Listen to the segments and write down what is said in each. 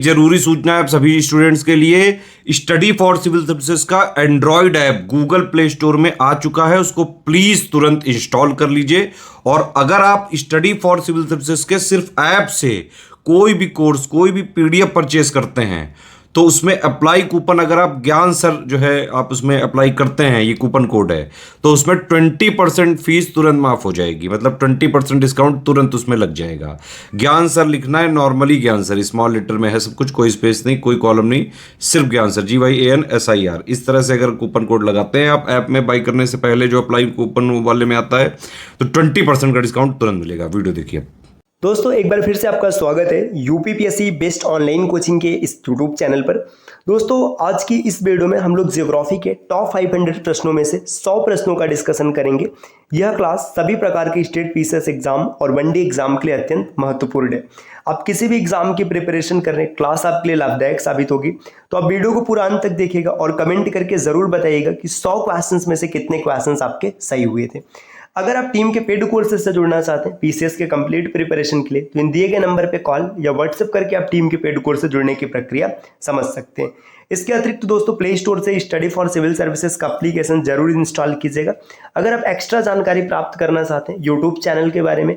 जरूरी सूचना है आप सभी स्टूडेंट्स के लिए। स्टडी फॉर सिविल सर्विसेज का Android app Google play store में आ चुका है, उसको प्लीज तुरंत इंस्टॉल कर लीजिए। और अगर आप स्टडी फॉर सिविल सर्विसेज के सिर्फ ऐप से कोई भी कोर्स, कोई भी पीडीएफ परचेस करते हैं तो उसमें अप्लाई कूपन, अगर आप ज्ञान सर जो है आप उसमें अप्लाई करते हैं, ये कूपन कोड है, तो उसमें 20% फीस तुरंत माफ हो जाएगी। मतलब 20% डिस्काउंट तुरंत उसमें लग जाएगा। ज्ञान सर लिखना है, नॉर्मली ज्ञान सर, स्मॉल लेटर में है सब कुछ, कोई स्पेस नहीं, कोई कॉलम नहीं, सिर्फ ज्ञान सर, GYANSIR। इस तरह से अगर कूपन कोड लगाते हैं आप ऐप में बाई करने से पहले, जो अप्लाई कूपन वाले में आता है, तो 20% का डिस्काउंट तुरंत मिलेगा। वीडियो देखिए। दोस्तों एक बार फिर से आपका स्वागत है यूपीपीएससी बेस्ट ऑनलाइन कोचिंग के इस यूट्यूब चैनल पर। दोस्तों आज की इस वीडियो में हम लोग ज्योग्राफी के टॉप 500 प्रश्नों में से 100 प्रश्नों का डिस्कशन करेंगे। यह क्लास सभी प्रकार के स्टेट पीसीएस एग्जाम और वनडे एग्जाम के लिए अत्यंत महत्वपूर्ण है। आप किसी भी एग्जाम की प्रिपरेशन कर रहे हैं, क्लास आपके लिए लाभदायक साबित होगी। तो आप वीडियो को पूरा अंत तक देखिएगा और कमेंट करके जरूर बताइएगा कि 100 क्वेश्चंस में से कितने क्वेश्चंस आपके सही हुए थे। अगर आप टीम के पेड कोर्सेज से जुड़ना चाहते हैं पीसीएस के कंप्लीट प्रिपरेशन के लिए, तो इन दिए गए नंबर पे कॉल या व्हाट्सएप करके आप टीम के पेड कोर्स से जुड़ने की प्रक्रिया समझ सकते हैं। इसके अतिरिक्त दोस्तों प्ले स्टोर से स्टडी फॉर सिविल सर्विसेज का एप्लीकेशन जरूर इंस्टॉल कीजिएगा। अगर आप एक्स्ट्रा जानकारी प्राप्त करना चाहते हैं यूट्यूब चैनल के बारे में,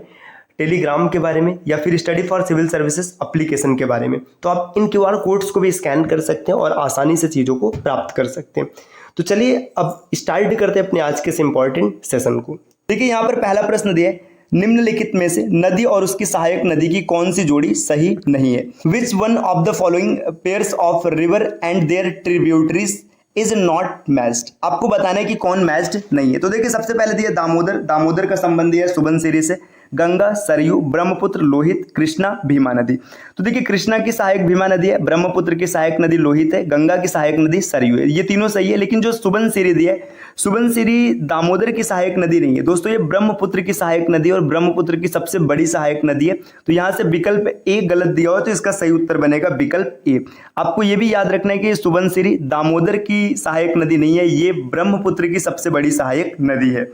टेलीग्राम के बारे में, या फिर study for civil services application के बारे में, तो आप इन QR कोड्स को भी स्कैन कर सकते हैं और आसानी से चीज़ों को प्राप्त कर सकते हैं। तो चलिए अब स्टार्ट करते हैं अपने आज के इस इंपॉर्टेंट सेशन को। देखिए यहाँ पर पहला प्रश्न दिया है, निम्नलिखित में से नदी और उसकी सहायक नदी की कौन सी जोड़ी सही नहीं है? Which one of the following pairs of river and their tributaries is not matched? आपको बताना है कि कौन मैच्ड नहीं है। तो देखिए सबसे पहले दिया दामोदर, दामोदर का संबंध दिया है सुबनसिरी से, गंगा, सरयू, ब्रह्मपुत्र, लोहित, कृष्णा, भीमा नदी। तो देखिए कृष्णा की सहायक भीमा नदी है, ब्रह्मपुत्र की सहायक नदी लोहित है, गंगा की सहायक नदी सरयू है। ये तीनों सही है, लेकिन जो सुबनसिरी दिया है, सुबनसिरी दामोदर की सहायक नदी नहीं है दोस्तों, ये ब्रह्मपुत्र की सहायक नदी और ब्रह्मपुत्र की सबसे बड़ी सहायक नदी है। तो यहाँ से विकल्प ए गलत दिया हो, तो इसका सही उत्तर बनेगा विकल्प ए। आपको ये भी याद रखना है कि सुबनसिरी दामोदर की सहायक नदी नहीं है, ये ब्रह्मपुत्र की सबसे बड़ी सहायक नदी है।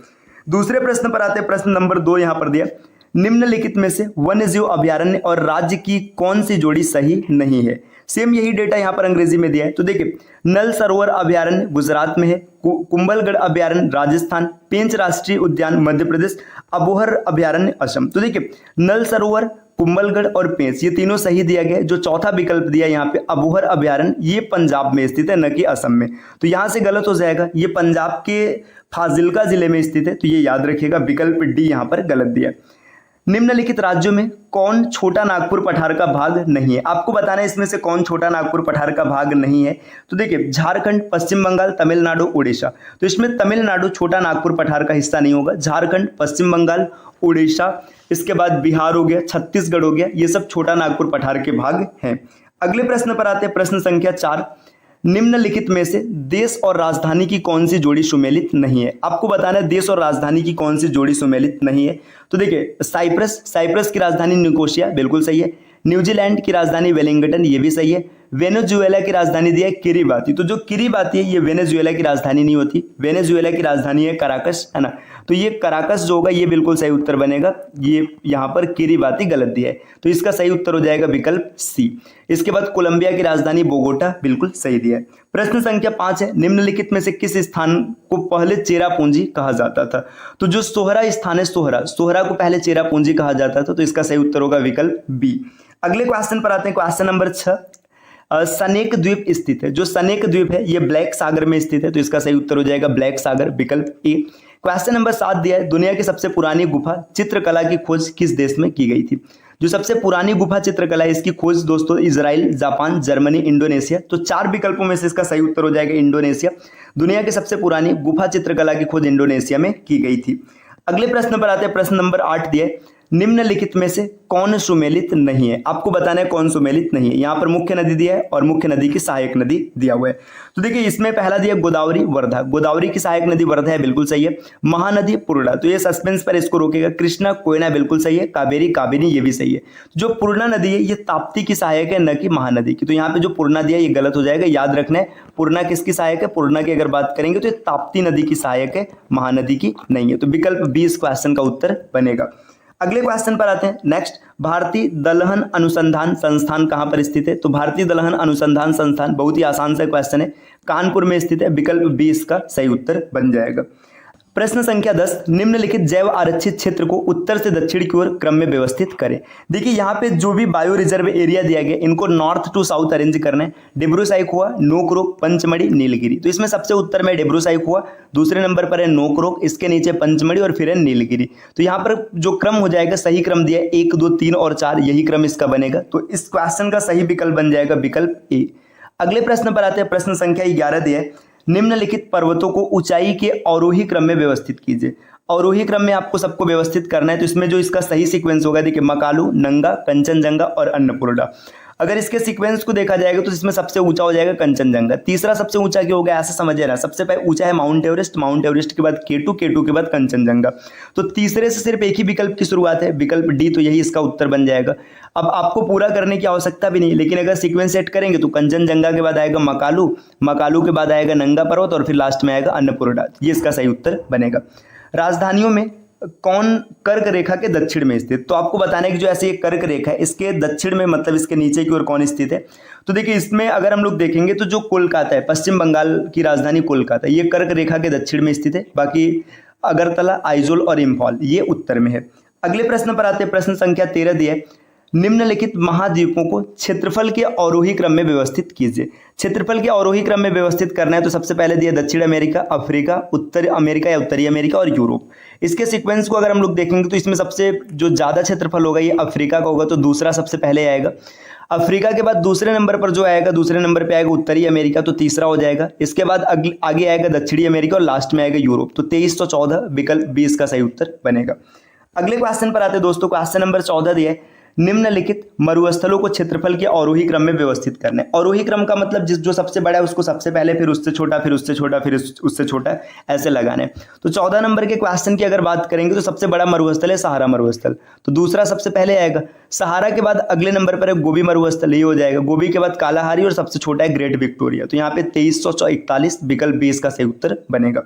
दूसरे प्रश्न पर आते हैं, प्रश्न नंबर 2 यहाँ पर दिया, निम्नलिखित में से वन्यजीव अभयारण्य और राज्य की कौन सी जोड़ी सही नहीं है? सेम यही डेटा यहाँ पर अंग्रेजी में दिया है। तो देखिए नल सरोवर अभयारण्य गुजरात में है, कुंभलगढ़ अभयारण्य राजस्थान, पेंच राष्ट्रीय उद्यान मध्य प्रदेश, अबोहर अभयारण्य असम। तो देखिए नल सरोवर, कुंभलगढ़ और पेंच ये तीनों सही दिया गया है। जो चौथा विकल्प दिया यहाँ पे अबोहर अभयारण्य, ये पंजाब में स्थित है, न कि असम में। तो यहाँ से गलत हो जाएगा, ये पंजाब के फाजिल्का जिले में स्थित है। तो ये याद रखिएगा, विकल्प डी यहाँ पर गलत दिया। निम्नलिखित राज्यों में कौन छोटा नागपुर पठार का भाग नहीं है? आपको बताना है इसमें से कौन छोटा नागपुर पठार का भाग नहीं है। तो देखिए झारखंड, पश्चिम बंगाल, तमिलनाडु, उड़ीसा। तो इसमें तमिलनाडु छोटा नागपुर पठार का हिस्सा नहीं होगा। झारखंड, पश्चिम बंगाल, उड़ीसा, इसके बाद बिहार हो गया, छत्तीसगढ़ हो गया, ये सब छोटा नागपुर पठार के भाग हैं। अगले प्रश्न पर आते हैं, प्रश्न संख्या 4, निम्नलिखित में से देश और राजधानी की कौन सी जोड़ी सुमेलित नहीं है? आपको बताना है देश और राजधानी की कौन सी जोड़ी सुमेलित नहीं है। तो देखिए साइप्रस, साइप्रस की राजधानी निकोसिया, बिल्कुल सही है। न्यूजीलैंड की राजधानी वेलिंगटन, ये भी सही है। वेनेजुएला की राजधानी दिया है किरिबाती। तो जो किरिबाती है ये वेनेजुएला की राजधानी नहीं होती, वेनेजुएला की राजधानी है कराकस, है ना। तो ये कराकस जो होगा ये बिल्कुल सही उत्तर बनेगा। ये यहाँ पर किरिबाती गलत दिया है, तो इसका सही उत्तर हो जाएगा विकल्प सी। इसके बाद कोलंबिया की राजधानी बोगोटा, बिल्कुल सही दिया है। प्रश्न संख्या 5 है, निम्नलिखित में से किस स्थान को पहले चेरापूंजी कहा जाता था? तो जो सोहरा स्थान है, सोहरा, सोहरा को पहले चेरापूंजी कहा जाता था। तो इसका सही उत्तर होगा विकल्प बी। अगले क्वेश्चन पर आते हैं, क्वेश्चन नंबर 6, सनेक द्वीप स्थित है। जो सनेक द्वीप है ये ब्लैक सागर में स्थित है। तो इसका सही उत्तर हो जाएगा ब्लैक सागर, विकल्प ए। क्वेश्चन नंबर 7 दिया है, दुनिया की सबसे पुरानी गुफा चित्रकला की खोज किस देश में की गई थी? जो सबसे पुरानी गुफा चित्रकला है इसकी खोज दोस्तों इजराइल, जापान, जर्मनी, इंडोनेशिया। तो 4 विकल्पों में से इसका सही उत्तर हो जाएगा इंडोनेशिया। दुनिया की सबसे पुरानी गुफा चित्रकला की खोज इंडोनेशिया में की गई थी। अगले प्रश्न पर आते हैं, प्रश्न नंबर 8 दिया है, निम्नलिखित में से कौन सुमेलित नहीं है? आपको बताना है कौन सुमेलित नहीं है। यहाँ पर मुख्य नदी दिया है और मुख्य नदी की सहायक नदी दिया हुआ है। तो देखिए इसमें पहला दिया गोदावरी, वर्धा, गोदावरी की सहायक नदी वर्धा है, बिल्कुल सही है। महानदी पूर्णा, तो ये सस्पेंस पर इसको रोकेगा। कृष्णा, कोयना, बिल्कुल सही है। कावेरी, काबिनी, ये भी सही है। जो पूर्णा नदी है ये ताप्ती की सहायक है, न कि महानदी की। तो यहाँ पे जो पूर्णा दिया ये गलत हो जाएगा, याद रखना है पूर्णा किसकी सहायक है? पूर्णा की अगर बात करेंगे तो ये ताप्ती नदी की सहायक है, महानदी की नहीं है। तो विकल्प 20 क्वेश्चन का उत्तर बनेगा। अगले क्वेश्चन पर आते हैं। नेक्स्ट, भारतीय दलहन अनुसंधान संस्थान कहाँ पर स्थित है? तो भारतीय दलहन अनुसंधान संस्थान बहुत ही आसान सा क्वेश्चन है, कानपुर में स्थित है। विकल्प बी इसका सही उत्तर बन जाएगा। प्रश्न संख्या 10, निम्नलिखित जैव आरक्षित क्षेत्र को उत्तर से दक्षिण की ओर क्रम में व्यवस्थित करें। देखिए यहाँ पे जो भी बायो रिजर्व एरिया दिया गया इनको नॉर्थ टू साउथ अरेंज करना है। डिब्रू साइखोवा, नोकरोक, पंचमढ़ी, नीलगिरी। तो इसमें सबसे उत्तर में डिब्रू साइखोवा, दूसरे नंबर पर है नोकरोक, इसके नीचे पंचमढ़ी और फिर है नीलगिरी। तो यहाँ पर जो क्रम हो जाएगा, सही क्रम दिया है 1, 2, 3 और 4, यही क्रम इसका बनेगा। तो इस क्वेश्चन का सही विकल्प बन जाएगा विकल्प ए। अगले प्रश्न पर आते हैं। प्रश्न संख्या 11 दिया है, निम्नलिखित पर्वतों को ऊंचाई के अवरोही क्रम में व्यवस्थित कीजिए। अवरोही क्रम में आपको सबको व्यवस्थित करना है। तो इसमें जो इसका सही सीक्वेंस होगा, देखिए मकालू, नंगा, कंचनजंगा और अन्नपूर्णा। अगर इसके सीक्वेंस को देखा जाएगा तो इसमें सबसे ऊंचा हो जाएगा कंचनजंगा। तीसरा सबसे ऊंचा क्या हो गया, ऐसा समझिए ना। सबसे पहले ऊंचा है माउंट एवरेस्ट, माउंट एवरेस्ट के बाद K2, K2 के बाद कंचनजंगा। तो तीसरे से सिर्फ एक ही विकल्प की शुरुआत है, विकल्प डी। तो यही इसका उत्तर बन जाएगा। अब आपको पूरा करने की आवश्यकता भी नहीं, लेकिन अगर सीक्वेंस सेट करेंगे तो कंचनजंगा के बाद आएगा मकालू, मकालू के बाद आएगा नंगा पर्वत और फिर लास्ट में आएगा अन्नपूर्णा। ये इसका सही उत्तर बनेगा। राजधानियों में कौन कर्क रेखा के दक्षिण में स्थित? तो आपको बताना है कि जो ऐसे एक कर्क रेखा है इसके दक्षिण में, मतलब इसके नीचे की ओर कौन स्थित है। तो देखिए इसमें अगर हम लोग देखेंगे तो जो कोलकाता है, पश्चिम बंगाल की राजधानी कोलकाता, ये कर्क रेखा के दक्षिण में स्थित है। बाकी अगरतला, आइजोल और इम्फॉल ये उत्तर में है। अगले प्रश्न पर आते हैं। प्रश्न संख्या 13 दिया है, निम्नलिखित महाद्वीपों को क्षेत्रफल के अवरोही क्रम में व्यवस्थित कीजिए। क्षेत्रफल के अवरोही क्रम में व्यवस्थित करना है तो सबसे पहले दिया दक्षिण अमेरिका, अफ्रीका, उत्तर अमेरिका या उत्तरी अमेरिका और यूरोप। इसके सीक्वेंस को अगर हम लोग देखेंगे तो इसमें सबसे जो ज़्यादा क्षेत्रफल होगा ये अफ्रीका का होगा, तो दूसरा सबसे पहले आएगा। अफ्रीका के बाद दूसरे नंबर पर जो आएगा, दूसरे नंबर पे आएगा उत्तरी अमेरिका, तो तीसरा हो जाएगा। इसके बाद आगे आएगा दक्षिणी अमेरिका और लास्ट में आएगा यूरोप। तो 2314 विकल्प बी इसका सही उत्तर बनेगा। अगले क्वेश्चन पर आते हैं दोस्तों। क्वेश्चन नंबर 14 दिया है, निम्नलिखित मरुस्थलों को क्षेत्रफल के अवरोही क्रम में व्यवस्थित करना है। अवरोही क्रम का मतलब जो सबसे बड़ा है उसको सबसे पहले, फिर उससे छोटा, फिर उससे छोटा, फिर उससे छोटा, ऐसे लगाना है। तो 14 नंबर के क्वेश्चन की अगर बात करेंगे तो सबसे बड़ा मरुस्थल है सहारा मरुस्थल, तो दूसरा सबसे पहले आएगा। सहारा के बाद अगले नंबर पर है गोबी मरुस्थल, ये हो जाएगा। गोबी के बाद कालाहारी और सबसे छोटा है ग्रेट विक्टोरिया। तो यहाँ पे 2341 विकल्प बी इसका सही उत्तर बनेगा।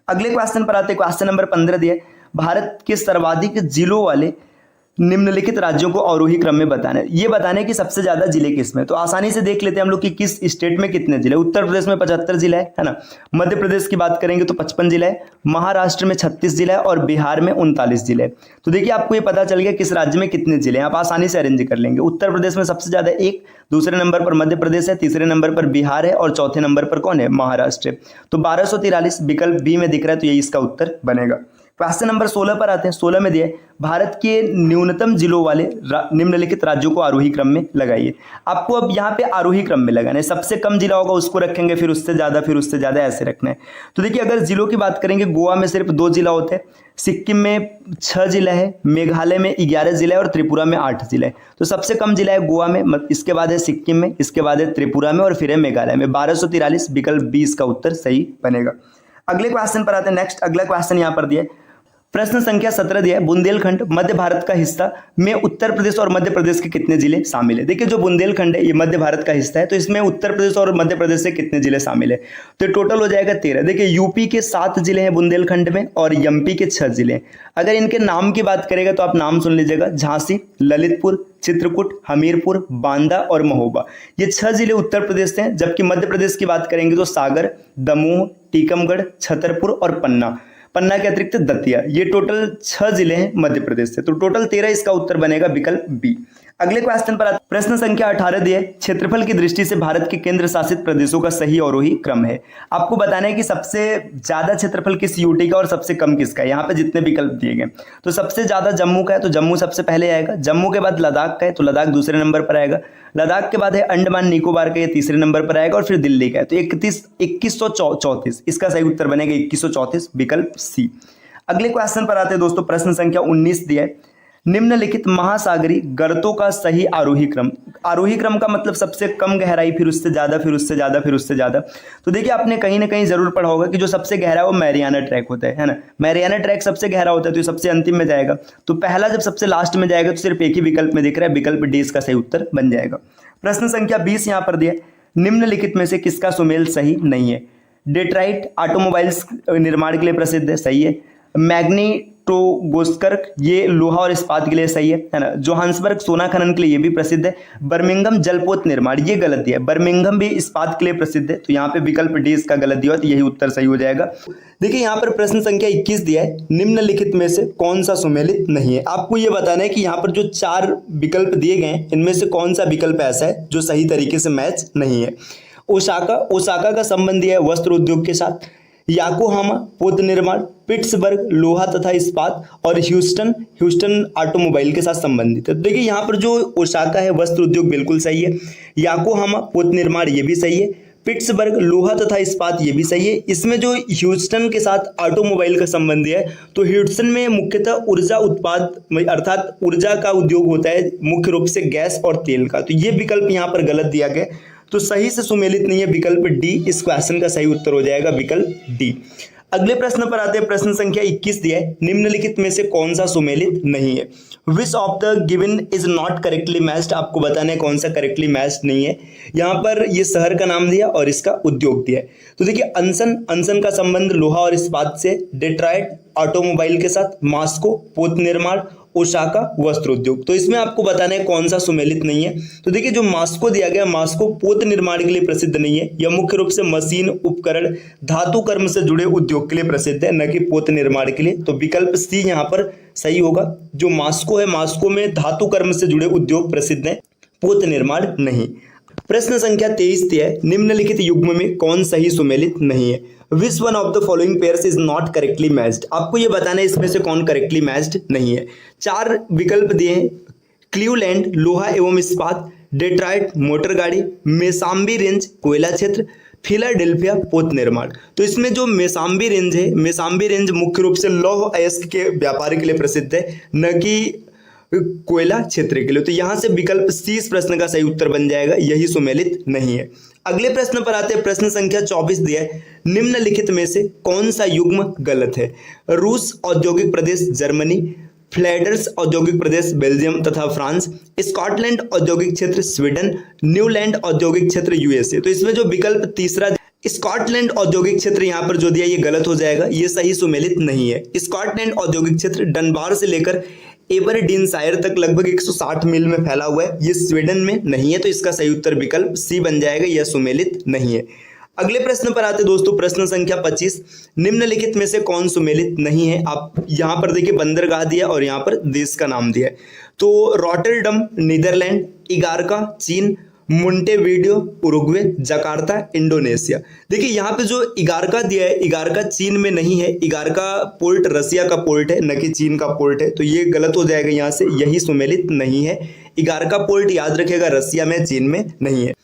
अगले क्वेश्चन पर आते हैं। क्वेश्चन नंबर 15 दिया है, भारत के सर्वाधिक जिलों वाले निम्नलिखित राज्यों को अवरोही क्रम में बताना है। ये बताना है कि सबसे ज्यादा जिले किसमें। तो आसानी से देख लेते हैं हम लोग कि किस स्टेट में कितने जिले। उत्तर प्रदेश में 75 जिला है ना। मध्य प्रदेश की बात करेंगे तो 55 जिला है। महाराष्ट्र में 36 जिला है और बिहार में 39 जिले है। तो देखिए आपको ये पता चल गया किस राज्य में कितने जिले हैं, आप आसानी से अरेंज कर लेंगे। उत्तर प्रदेश में सबसे ज्यादा 1, दूसरे नंबर पर मध्य प्रदेश है, तीसरे नंबर पर बिहार है और चौथे नंबर पर कौन है, महाराष्ट्र है। तो 1243 विकल्प बी में दिख रहा है, तो यही इसका उत्तर बनेगा। क्वेश्चन नंबर 16 पर आते हैं। 16 में दिया है, भारत के न्यूनतम जिलों वाले निम्नलिखित राज्यों को आरोही क्रम में लगाइए। आपको अब यहाँ पे आरोही क्रम में लगाना है। सबसे कम जिला होगा उसको रखेंगे, फिर उससे ज्यादा, फिर उससे ज्यादा, ऐसे रखना है। तो देखिए अगर जिलों की बात करेंगे, गोवा में सिर्फ 2 जिला होते हैं, सिक्किम में 6 जिला है, मेघालय में 11 जिला है और त्रिपुरा में 8 जिला है। तो सबसे कम जिला है गोवा में, इसके बाद है सिक्किम में, इसके बाद है त्रिपुरा में और फिर है मेघालय में। 1243 विकल्प बी इसका उत्तर सही बनेगा। अगले क्वेश्चन पर आते हैं। नेक्स्ट अगला क्वेश्चन यहाँ पर दिया है, प्रश्न संख्या 17 दिया है, बुंदेलखंड मध्य भारत का हिस्सा में उत्तर प्रदेश और मध्य प्रदेश के कितने जिले शामिल है। देखिए जो बुंदेलखंड है ये मध्य भारत का हिस्सा है, तो इसमें उत्तर प्रदेश और मध्य प्रदेश से कितने जिले शामिल है, तो टोटल हो जाएगा 13। देखिए यूपी के 7 जिले हैं बुंदेलखंड में और एमपी के 6 जिले हैं। अगर इनके नाम की बात करेगा तो आप नाम सुन लीजिएगा, झांसी, ललितपुर, चित्रकूट, हमीरपुर, बांदा और महोबा, ये 6 जिले उत्तर प्रदेश से हैं। जबकि मध्य प्रदेश की बात करेंगे तो सागर, दमोह, टीकमगढ़, छतरपुर और पन्ना के अतिरिक्त दतिया, ये टोटल 6 जिले हैं मध्य प्रदेश से। तो टोटल 13 इसका उत्तर बनेगा विकल्प बी। अगले क्वेश्चन पर प्रश्न संख्या 18 दिए, क्षेत्रफल की दृष्टि से भारत के केंद्र शासित प्रदेशों का सही अवरोही क्रम है। आपको बताना है कि सबसे ज्यादा क्षेत्रफल किस यूटी का और सबसे कम किसका है। यहाँ पे जितने विकल्प दिए गए तो सबसे ज्यादा जम्मू का है, तो जम्मू सबसे पहले आएगा। जम्मू के बाद लद्दाख का है, तो लद्दाख दूसरे नंबर पर आएगा। लद्दाख के बाद है अंडमान निकोबार का, ये तीसरे नंबर पर आएगा और फिर दिल्ली का है, तो 2134 इसका सही उत्तर बनेगा 2134 विकल्प सी। अगले क्वेश्चन पर आते हैं दोस्तों। प्रश्न संख्या 19 दिया है, निम्नलिखित महासागरीय गर्तों का सही आरोही क्रम। आरोही क्रम का मतलब सबसे कम गहराई, फिर उससे ज्यादा, फिर उससे ज्यादा, फिर उससे ज्यादा। तो देखिए आपने कहीं ना कहीं जरूर पढ़ा होगा कि जो सबसे गहरा वो मैरियाना ट्रैक होता है ना। मैरियाना ट्रैक सबसे गहरा होता है, तो ये सबसे अंतिम में जाएगा। तो पहला जब सबसे लास्ट में जाएगा तो सिर्फ एक ही विकल्प में दिख रहा है, विकल्प डी इसका सही उत्तर बन जाएगा। प्रश्न संख्या 20 यहाँ पर दिया, निम्नलिखित में से किसका सुमेल सही नहीं है। डेट्राइट ऑटोमोबाइल्स निर्माण के लिए प्रसिद्ध है, सही है। मैग्नेटोगोस्कर्क ये लोहा और इस्पात के लिए सही है ना। जोहान्सबर्ग सोना खनन के लिए ये भी प्रसिद्ध है। बर्मिंघम जलपोत निर्माण ये गलत दिया है। बर्मिंघम भी इस्पात के लिए प्रसिद्ध है, तो यहाँ पे विकल्प डी इसका गलत दिया तो यही उत्तर सही हो जाएगा। देखिए यहाँ पर प्रश्न संख्या 21 दिया है, निम्नलिखित में से कौन सा सुमेलित नहीं है। आपको ये बताना है कि यहाँ पर जो 4 विकल्प दिए गए हैं इनमें से कौन सा विकल्प ऐसा है जो सही तरीके से मैच नहीं है। ओसाका का संबंध दिया है वस्त्र उद्योग के साथ। याकोहामा पोत निर्माण, पिट्सबर्ग लोहा तथा इस्पात और ह्यूस्टन ऑटोमोबाइल के साथ संबंधित है। तो देखिए यहाँ पर जो ओसाका है वस्त्र उद्योग बिल्कुल सही है। याकोहामा पोत निर्माण ये भी सही है। पिट्सबर्ग लोहा तथा इस्पात ये भी सही है। इसमें जो ह्यूस्टन के साथ ऑटोमोबाइल का संबंध है तो ह्यूस्टन में मुख्यतः ऊर्जा उत्पाद अर्थात ऊर्जा का उद्योग होता है, मुख्य रूप से गैस और तेल का। तो ये विकल्प यहाँ पर गलत दिया गया, तो सही से सुमेलित नहीं है विकल्प डी। इस क्वेश्चन का सही उत्तर हो जाएगा विकल्प डी। अगले प्रश्न पर आते हैं। प्रश्न संख्या 21 दिया है, निम्नलिखित में से कौन सा सुमेलित नहीं है। विच of the given is not correctly matched, आपको बताना है कौन सा करेक्टली मैच्ड नहीं है। यहाँ पर ये शहर का नाम दिया और इसका उद्योग दिया है। तो देखिए अनसन का संबंध लोहा और इस्पात से, डेट्रॉइट ऑटोमोबाइल के साथ, मॉस्को पोत निर्माण, ओसाका वस्त्र उद्योग। तो इसमें आपको बताना है कौन सा सुमेलित नहीं है। तो देखिए जो मॉस्को दिया गया, मॉस्को पोत निर्माण के लिए प्रसिद्ध नहीं है। यह मुख्य रूप से मशीन उपकरण धातु कर्म से जुड़े उद्योग के लिए प्रसिद्ध है, न कि पोत निर्माण के लिए। तो विकल्प सी यहाँ पर सही होगा। जो मॉस्को है, मॉस्को में धातु कर्म से जुड़े उद्योग प्रसिद्ध है, पोत निर्माण नहीं। प्रश्न संख्या 23 दिया है, निम्नलिखित युग्म में कौन सही सुमेलित नहीं है। Which one of the following pairs is not correctly matched, आपको ये बताना है इसमें से कौन करेक्टली मैच्ड नहीं है। 4 विकल्प दिए हैं, क्लीवलैंड लोहा एवं इस्पात, डेट्रॉइट मोटर गाड़ी, मेसाम्बी रेंज कोयला क्षेत्र, फिलाडेल्फिया पोत निर्माण। तो इसमें जो मेसाम्बी रेंज है, मेसाम्बी रेंज मुख्य रूप से लौह अयस्क के व्यापार के लिए प्रसिद्ध है, न कि कोयला क्षेत्र के लिए। तो यहां से विकल्प सी इस प्रश्न का सही उत्तर बन जाएगा, यही सुमेलित नहीं है। अगले प्रश्न पर आते हैं। प्रश्न संख्या 24 दिया है, निम्नलिखित में से कौन सा युग्म गलत है। रूस औद्योगिक प्रदेश जर्मनी, फ्लैंडर्स औद्योगिक प्रदेश बेल्जियम तथा फ्रांस, स्कॉटलैंड औद्योगिक क्षेत्र स्वीडन, न्यूलैंड औद्योगिक क्षेत्र यूएसए। तो इसमें जो विकल्प तीसरा स्कॉटलैंड औद्योगिक क्षेत्र यहाँ पर जो दिया ये गलत हो जाएगा, ये सही सुमेलित नहीं है। स्कॉटलैंड औद्योगिक क्षेत्र डनबार से लेकर एबरडीनशायर तक लगभग 160 मील में फैला हुआ है, ये स्वीडन में नहीं है। तो इसका सही उत्तर विकल्प सी बन जाएगा, यह सुमेलित नहीं है। अगले प्रश्न पर आते दोस्तों। प्रश्न संख्या 25, निम्नलिखित में से कौन सुमेलित नहीं है। आप यहाँ पर देखिए बंदरगाह दिया और यहाँ पर देश का नाम दिया है। तो रॉटरडम नीदरलैंड, इगारका चीन, मोंटेवीडियो उरुग्वे, जकार्ता इंडोनेशिया। देखिए यहाँ पे जो इगारका दिया है, इगारका चीन में नहीं है। इगारका पोर्ट रसिया का पोर्ट है, न कि चीन का पोर्ट है। तो ये गलत हो जाएगा, यहाँ से यही सुमेलित नहीं है। इगारका पोर्ट याद रखेगा रसिया में, चीन में नहीं है।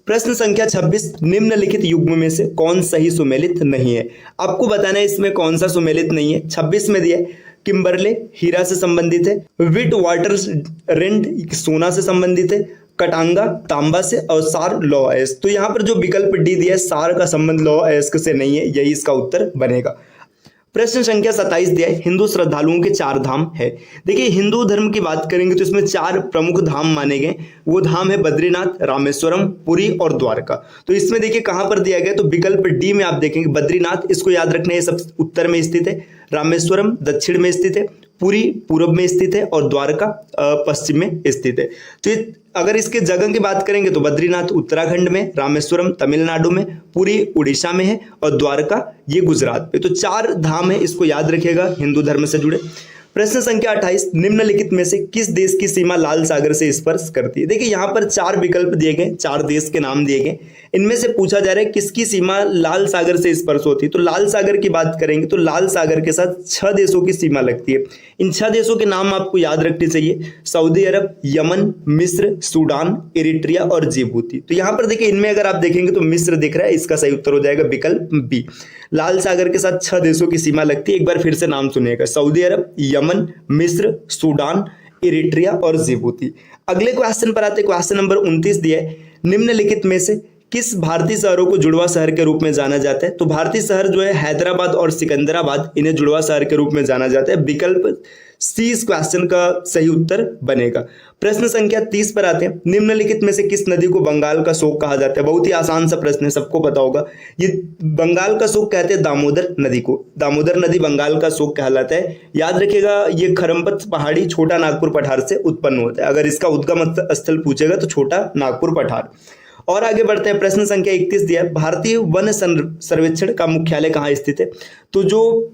प्रश्न संख्या 26, निम्नलिखित युग्म में से कौन सही सुमेलित नहीं है। आपको बताना है इसमें कौन सा सुमेलित नहीं है। 26 में दिया है, किम्बरले हीरा से संबंधित है, विट वाटर रेंट सोना से संबंधित है, कटांगा तांबा से, और सार लौह अयस्क। तो यहाँ पर जो विकल्प डी दिया है, सार का संबंध लौह अयस्क से नहीं है, यही इसका उत्तर बनेगा। प्रश्न संख्या 27 दिया है, हिंदू श्रद्धालुओं के 4 धाम है। देखिए हिंदू धर्म की बात करेंगे तो इसमें 4 प्रमुख धाम माने गए। वो धाम है बद्रीनाथ, रामेश्वरम, पुरी और द्वारका। तो इसमें देखिए कहां पर दिया गया, तो विकल्प डी में आप देखेंगे बद्रीनाथ, इसको याद रखना है, सब उत्तर में स्थित है, रामेश्वरम दक्षिण में स्थित है, पुरी पूर्व में स्थित है और द्वारका पश्चिम में स्थित है। तो अगर इसके जगह की बात करेंगे तो बद्रीनाथ उत्तराखंड में, रामेश्वरम तमिलनाडु में, पुरी उड़ीसा में है और द्वारका ये गुजरात पे। तो 4 धाम है, इसको याद रखिएगा हिंदू धर्म से जुड़े। प्रश्न संख्या 28, निम्नलिखित में से किस देश की सीमा लाल सागर से स्पर्श करती है। देखिए यहाँ पर 4 विकल्प दिए गए, 4 देश के नाम दिए गए। इनमें से पूछा जा रहा है किसकी सीमा लाल सागर से स्पर्श होती है। तो लाल सागर की बात करेंगे तो लाल सागर के साथ 6 देशों की सीमा लगती है। इन 6 देशों के नाम आपको याद रखने चाहिए, सऊदी अरब, यमन, मिस्र, सूडान, इरिट्रिया और जिबूती। तो यहाँ पर देखिए इनमें अगर आप देखेंगे तो मिस्र दिख रहा है, इसका सही उत्तर हो जाएगा विकल्प बी। लाल सागर के साथ 6 देशों की सीमा लगती है। एक बार फिर से नाम सुनिएगा, सऊदी अरब, यमन, मिस्र, सूडान, इरिट्रिया और जिबूती। अगले क्वेश्चन पर आते, क्वेश्चन नंबर 29 दिया है, निम्नलिखित में से किस भारतीय शहरों को जुड़वा शहर के रूप में जाना जाता है। तो भारतीय शहर जो है हैदराबाद और सिकंदराबाद, इन्हें जुड़वा शहर के रूप में जाना जाता है। विकल्प सी इस क्वेश्चन का सही उत्तर बनेगा। प्रश्न संख्या 30 पर आते हैं। निम्नलिखित में से किस नदी को बंगाल का शोक कहा जाता है? बहुत ही आसान सा प्रश्न है, सबको पता होगा। ये बंगाल का शोक कहते हैं दामोदर नदी को। दामोदर नदी बंगाल का शोक कहलाता है। याद रखिएगा, ये खरमपत पहाड़ी छोटा नागपुर पठार से उत्पन्न होता है। अगर इसका उद्गम स्थल पूछेगा तो छोटा नागपुर पठार। और आगे बढ़ते हैं, प्रश्न संख्या 31 दिया है, भारतीय वन सर्वेक्षण का मुख्यालय कहाँ स्थित है? तो जो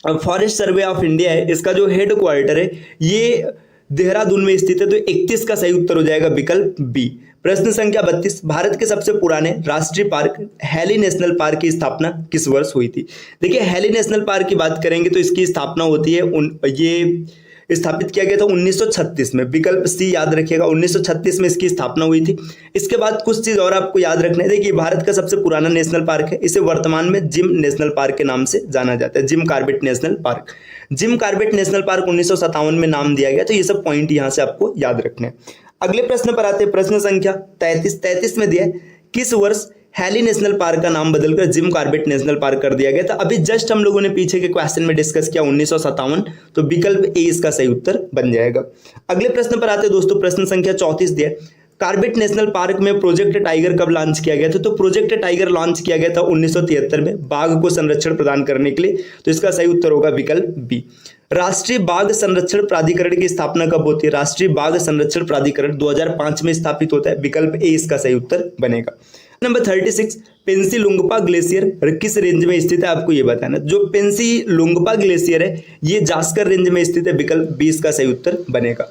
फॉरेस्ट सर्वे ऑफ इंडिया है, इसका जो हेड क्वार्टर है ये देहरादून में स्थित है। तो 31 का सही उत्तर हो जाएगा विकल्प बी। प्रश्न संख्या 32, भारत के सबसे पुराने राष्ट्रीय पार्क हैली नेशनल पार्क की स्थापना किस वर्ष हुई थी? देखिए, हैली नेशनल पार्क की बात करेंगे तो इसकी स्थापना होती है ये स्थापित किया गया था 1936 में। विकल्प सी याद रखिएगा, 1936 में इसकी स्थापना हुई थी। इसके बाद कुछ चीज और आपको याद रखना है। देखिए, भारत का सबसे पुराना नेशनल पार्क है। इसे वर्तमान में जिम नेशनल पार्क के नाम से जाना जाता है, Jim Corbett national park. Jim Corbett national park 1957 में नाम दिया गया। तो ये सब पॉइंट यहां से आपको याद रखने हैं। अगले प्रश्न पर आते हैं, प्रश्न संख्या 33 में दिया है, किस वर्ष हैली नेशनल पार्क का नाम बदलकर जिम कॉर्बेट नेशनल पार्क कर दिया गया था? अभी जस्ट हम लोगों ने पीछे के क्वेश्चन में डिस्कस किया 1957। तो विकल्प ए इसका सही उत्तर बन जाएगा। अगले प्रश्न पर आते हैं दोस्तों, प्रश्न संख्या 34 दिया है, कॉर्बेट नेशनल पार्क में प्रोजेक्ट टाइगर कब लॉन्च किया गया था? तो प्रोजेक्ट टाइगर लॉन्च किया गया था 1973 में, बाघ को संरक्षण प्रदान करने के लिए। तो इसका सही उत्तर होगा विकल्प बी। राष्ट्रीय बाघ संरक्षण प्राधिकरण की स्थापना कब होती है? राष्ट्रीय बाघ संरक्षण प्राधिकरण 2005 में स्थापित होता है। विकल्प ए इसका सही उत्तर बनेगा। नंबर 36, पेंसीलुंगपा ग्लेशियर किस रेंज में स्थित है? आपको ये बताना। जो पेंसीलुंगपा ग्लेशियर है ये जास्कर रेंज में स्थित है। विकल्प बी इसका सही उत्तर बनेगा।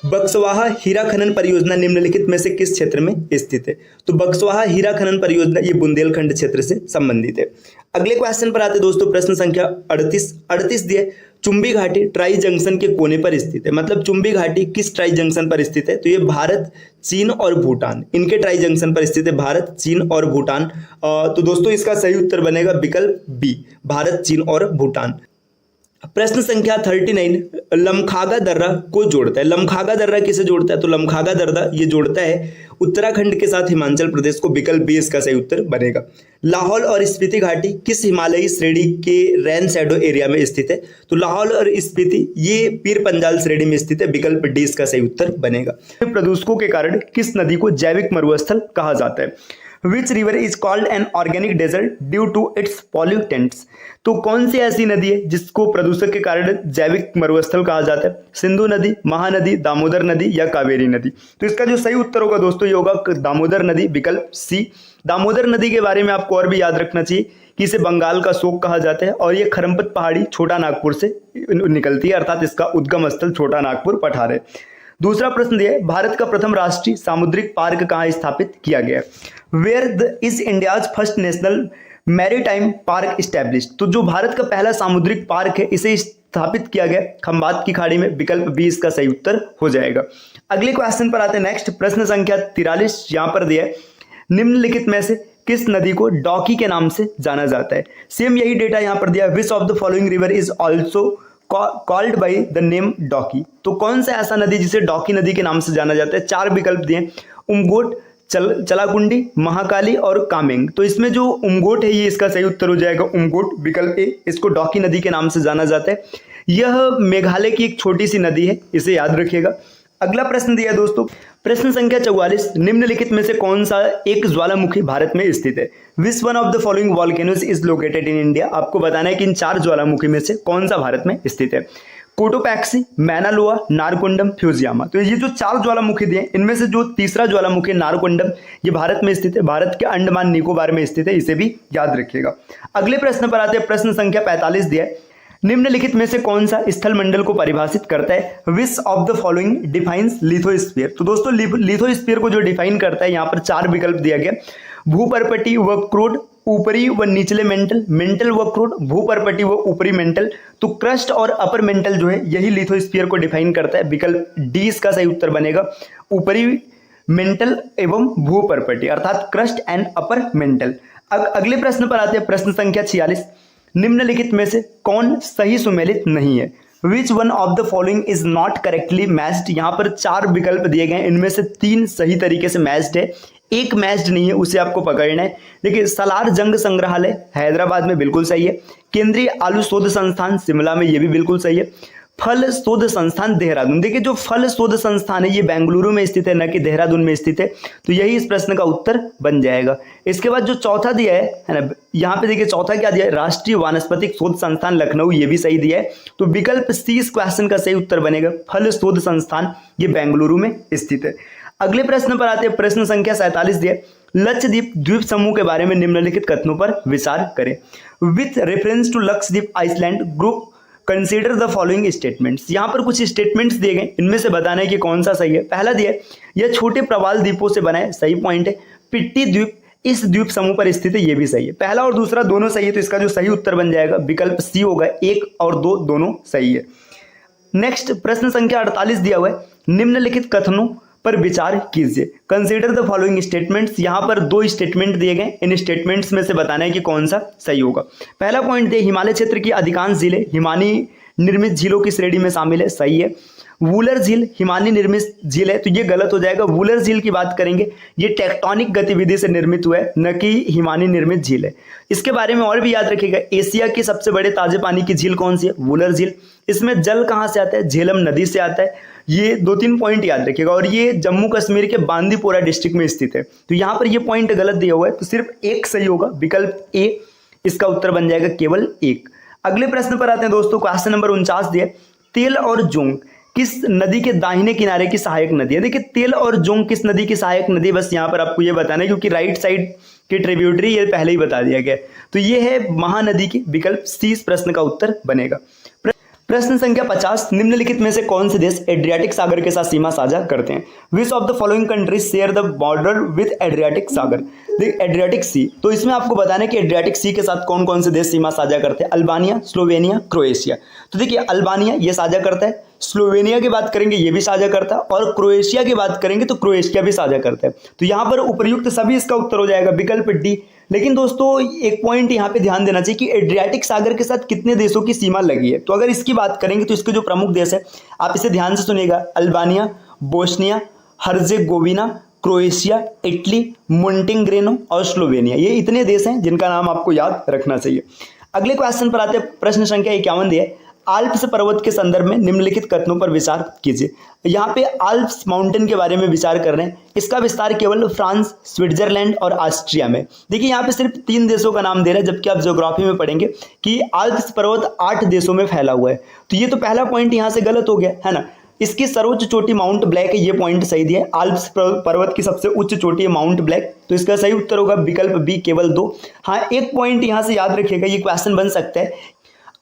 बक्सवाहा हीरा खनन परियोजना निम्नलिखित में से किस क्षेत्र में स्थित है? तो बक्सवाहा हीरा खनन परियोजना ये बुंदेलखंड क्षेत्र से संबंधित है। अगले क्वेश्चन पर आते दोस्तों, प्रश्न संख्या 38 दिए, चुंबी घाटी ट्राई जंक्शन के कोने पर स्थित है। मतलब चुंबी घाटी किस ट्राई जंक्शन पर स्थित है? तो ये भारत, चीन और भूटान, इनके ट्राई जंक्शन पर स्थित है, भारत, चीन और भूटान। तो दोस्तों इसका सही उत्तर बनेगा विकल्प बी, भारत, चीन और भूटान। प्रश्न संख्या 39, लमखागा दर्रा को जोड़ता है। लमखागा दर्रा किसे जोड़ता है? तो लमखागा दर्रा ये जोड़ता है उत्तराखंड के साथ हिमाचल प्रदेश को। विकल्प बी इसका सही उत्तर बनेगा। लाहौल और स्पीति घाटी किस हिमालयी श्रेणी के रेन शैडो एरिया में स्थित है? तो लाहौल और स्पीति ये पीर पंजाल श्रेणी में स्थित है। विकल्प डी इसका सही उत्तर बनेगा। प्रदूषकों के कारण किस नदी को जैविक मरुस्थल कहा जाता है? Which river is called an organic desert due to its pollutants? तो कौन सी ऐसी नदी है जिसको प्रदूषक के कारण जैविक मरुस्थल कहा जाता है? सिंधु नदी, महानदी, दामोदर नदी या कावेरी नदी? तो इसका जो सही उत्तर होगा दोस्तों ये होगा दामोदर नदी। विकल्प सी। दामोदर नदी के बारे में आपको और भी याद रखना चाहिए कि इसे बंगाल का शोक कहा जाता है और ये खरमपत पहाड़ी छोटा नागपुर से निकलती है, अर्थात इसका उद्गम स्थल छोटा नागपुर पठार है। दूसरा प्रश्न दिया है, भारत का प्रथम राष्ट्रीय सामुद्रिक पार्क कहाँ स्थापित किया गया? Where is India's first national maritime park established? तो जो भारत का पहला सामुद्रिक पार्क है इसे स्थापित किया गया खंबात की खाड़ी में। विकल्प बी इसका सही उत्तर हो जाएगा। अगले क्वेश्चन पर आते हैं। नेक्स्ट प्रश्न संख्या 43 यहां पर दिया है, निम्नलिखित में से किस नदी को डॉकी के नाम से जाना जाता है? सेम यही डेटा यहां पर दिया, विच of the following river is also called by the name Dawki? तो कौन सा ऐसा नदी जिसे डॉकी नदी के नाम से जाना जाता है? 4 विकल्प दिए, उमगोट, चलाकुंडी, महाकाली और कामेंग। तो इसमें जो उमगोट है ये इसका सही उत्तर हो जाएगा, उमगोट। विकल्प ए, इसको डॉकी नदी के नाम से जाना जाता है। यह मेघालय की एक छोटी सी नदी है, इसे याद रखिएगा। अगला प्रश्न दिया दोस्तों, प्रश्न संख्या 44, निम्नलिखित में से कौन सा एक ज्वालामुखी भारत में स्थित है? Which one of the following volcanoes is located in India? आपको बताना है कि इन 4 ज्वालामुखी में से कौन सा भारत में स्थित है। Cotopaxi, Mauna Loa, Narcondam, Fujiyama. तो ये जो 4 ज्वालामुखी दिए इनमें से जो तीसरा ज्वालामुखी नारकोंडम ये भारत में स्थित है, भारत के अंडमान निकोबार में स्थित है, इसे भी याद रखिएगा। अगले प्रश्न पर आते हैं। प्रश्न संख्या 45 दिया है, निम्नलिखित में से कौन सा स्थल मंडल को परिभाषित करता है? विच of the following defines lithosphere? तो दोस्तों लिथोस्फीयर को जो डिफाइन करता है यहाँ पर 4 विकल्प दिया गया, भूपर्पटी व क्रूड, ऊपरी व निचले मेंटल, मेंटल व क्रूड, भूपर्पटी व ऊपरी मेंटल। तो क्रस्ट और अपर मेंटल जो है यही लिथोस्फीयर को डिफाइन करता है। विकल्प डी इसका सही उत्तर बनेगा, ऊपरी मेंटल एवं भूपर्पटी, अर्थात क्रस्ट एंड अपर मेंटल। अगले प्रश्न पर आते हैं। प्रश्न संख्या 46, निम्नलिखित में से कौन सही सुमेलित नहीं है? Which one of the following is not correctly matched? यहाँ पर 4 विकल्प दिए गए, इनमें से 3 सही तरीके से मैच्ड है, एक मैच्ड नहीं है, उसे आपको पकड़ना है। देखिए, सलार जंग संग्रहालय हैदराबाद में बिल्कुल सही है, केंद्रीय आलू शोध संस्थान शिमला में ये भी बिल्कुल सही है, फल शोध संस्थान देहरादून। देखिए जो फल शोध संस्थान है ये बेंगलुरु में स्थित है, न कि देहरादून में स्थित है, तो यही इस प्रश्न का उत्तर बन जाएगा। इसके बाद जो चौथा दिया है ना, यहाँ पे देखिए चौथा क्या दिया है, राष्ट्रीय वानस्पतिक शोध संस्थान लखनऊ, ये भी सही दिया है। तो विकल्प सी इस क्वेश्चन का सही उत्तर बनेगा, फल शोध संस्थान ये बेंगलुरु में स्थित है। अगले प्रश्न पर आते हैं, प्रश्न संख्या 47 दिया, लक्षद्वीप द्वीप समूह के बारे में निम्नलिखित कथनों पर विचार करें। With reference to Lakshadweep island group consider the following statements. यहाँ पर कुछ स्टेटमेंट्स दिए गए, इनमें से बताना है कि कौन सा सही है। पहला दिया है, यह छोटे प्रवाल द्वीपों से बना है, सही पॉइंट है। पिट्टी द्वीप इस द्वीप समूह पर स्थित है, ये भी सही है। पहला और दूसरा दोनों सही है, तो इसका जो सही उत्तर बन जाएगा विकल्प सी होगा, 1 और 2 दोनों सही है। नेक्स्ट प्रश्न संख्या 48 दिया हुआ है, निम्नलिखित कथनों पर विचार कीजिए। Consider the following statements. यहाँ पर 2 स्टेटमेंट दिए गए, इन स्टेटमेंट्स में से बताना है कि कौन सा सही होगा। पहला पॉइंट दिया, हिमालय क्षेत्र की अधिकांश झीलें हिमानी निर्मित झीलों की श्रेणी में शामिल है, सही है। वूलर झील हिमानी निर्मित झील है, तो ये गलत हो जाएगा। वूलर झील की बात करेंगे, ये टेक्टोनिक गतिविधि से निर्मित हुआ है, न कि हिमानी निर्मित झील है। इसके बारे में और भी याद रखिएगा, एशिया की सबसे बड़े ताजे पानी की झील कौन सी है, वूलर झील। इसमें जल कहाँ से आता है, झेलम नदी से आता है। ये 2-3 पॉइंट याद रखिएगा, और ये जम्मू कश्मीर के बांदीपोरा डिस्ट्रिक्ट में स्थित है। तो यहाँ पर ये पॉइंट गलत दिया हुआ है, तो सिर्फ एक सही होगा, विकल्प ए इसका उत्तर बन जाएगा, केवल 1। अगले प्रश्न पर आते हैं दोस्तों, क्वेश्चन नंबर 49 दिया, तेल और जोंग किस नदी के दाहिने किनारे की सहायक नदी है। देखिए तेल और जोंग किस नदी की सहायक नदी, बस यहाँ पर आपको ये बताना है, क्योंकि राइट साइड की ट्रिब्यूटरी ये पहले ही बता दिया गया। तो ये है महानदी की, विकल्प सी इस प्रश्न का उत्तर बनेगा। प्रश्न संख्या 50, निम्नलिखित में से कौन से देश एड्रियाटिक सागर के साथ सीमा साझा करते हैं। Which of the following countries share the border with Adriatic सागर। देख एड्रियाटिक सी, तो इसमें आपको बताना है कि एड्रियाटिक सी के साथ कौन कौन से देश सीमा साझा करते हैं। Albania, Slovenia, Croatia. तो देखिए अल्बानिया ये साझा करता है, स्लोवेनिया की बात करेंगे ये भी साझा करता है, और क्रोएशिया की बात करेंगे तो क्रोएशिया भी साझा करता है। तो यहाँ पर उपर्युक्त सभी इसका उत्तर हो जाएगा, विकल्प डी। लेकिन दोस्तों एक पॉइंट यहाँ पे ध्यान देना चाहिए कि एड्रियाटिक सागर के साथ कितने देशों की सीमा लगी है। तो अगर इसकी बात करेंगे तो इसके जो प्रमुख देश है, आप इसे ध्यान से सुनिएगा, Albania, Bosnia Herzegovina, Croatia, Italy, Montenegro और स्लोवेनिया। ये इतने देश हैं जिनका नाम आपको याद रखना चाहिए। अगले क्वेश्चन पर आते हैं, प्रश्न संख्या 51 दिया, आल्प्स पर्वत के संदर्भ में निम्नलिखित कथनों पर विचार कीजिए। यहाँ पे आल्प्स माउंटेन के बारे में विचार कर रहे हैं, इसका विस्तार केवल फ्रांस, स्विट्जरलैंड और ऑस्ट्रिया में। देखिए यहाँ पे सिर्फ 3 देशों का नाम दे रहा है, जबकि आप ज्योग्राफी में पढ़ेंगे कि आल्प्स पर्वत 8 देशों में फैला हुआ है। तो ये तो पहला पॉइंट यहाँ से गलत हो गया है ना। इसकी सर्वोच्च चोटी माउंट ब्लैक है, ये पॉइंट सही दिया है। आल्प्स पर्वत की सबसे उच्च चोटी है माउंट ब्लैक, तो इसका सही उत्तर होगा विकल्प बी, केवल 2। हाँ एक पॉइंट यहाँ से याद रखिएगा, ये क्वेश्चन बन सकता है,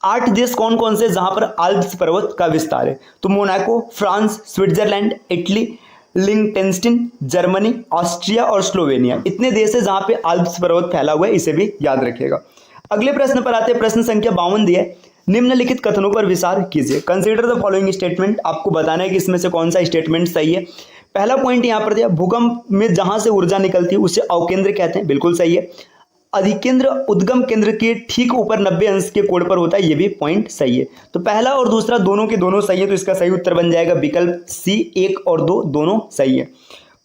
8 देश कौन कौन से जहां पर आल्प्स पर्वत का विस्तार है। तो Monaco, France, Switzerland, Italy, Liechtenstein, Germany, Austria और स्लोवेनिया, इतने देश है जहां पे आल्प्स पर्वत फैला हुआ है, इसे भी याद रखिएगा। अगले प्रश्न पर आते हैं, प्रश्न संख्या 52 दिया है, निम्नलिखित कथनों पर विचार कीजिए। Consider the following statement. आपको बताना है कि इसमें से कौन सा स्टेटमेंट सही है। पहला पॉइंट यहाँ पर दिया, भूकंप में जहां से ऊर्जा निकलती है उसे अवकेंद्र कहते हैं, बिल्कुल सही है। अधिकेंद्र उद्गम केंद्र के ठीक ऊपर 90 अंश के कोण पर होता है, ये भी पॉइंट सही है। तो पहला और दूसरा दोनों के दोनों सही है, तो इसका सही उत्तर बन जाएगा विकल्प सी, 1 और 2 दोनों सही है।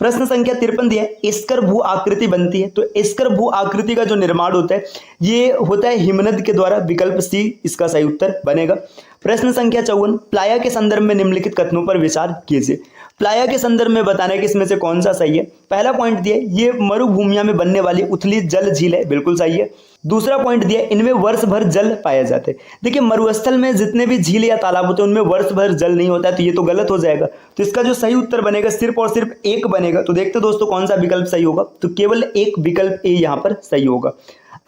प्रश्न संख्या 53 दिया है, एस्कर भू आकृति बनती है। तो एस्कर भू आकृति का जो निर्माण होता है ये होता है हिमनद के द्वारा, विकल्प सी इसका सही उत्तर बनेगा। प्रश्न संख्या 54, प्लाया के संदर्भ में निम्नलिखित कथनों पर विचार कीजिए। प्लाया के संदर्भ में बताना है कि इसमें से कौन सा सही है। पहला पॉइंट दिया, ये मरुभूमिया में बनने वाली उथली जल झील है, बिल्कुल सही है। दूसरा पॉइंट दिया, इनमें वर्ष भर जल पाया जाते हैं। देखिए मरुस्थल में जितने भी झील या तालाब होते हैं उनमें वर्ष भर जल नहीं होता है, तो ये तो गलत हो जाएगा। तो इसका जो सही उत्तर बनेगा सिर्फ और सिर्फ 1 बनेगा। तो देखते दोस्तों कौन सा विकल्प सही होगा, तो केवल 1 विकल्प ए यहाँ पर सही होगा।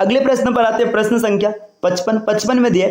अगले प्रश्न पर आते हैं, प्रश्न संख्या 55 में दिया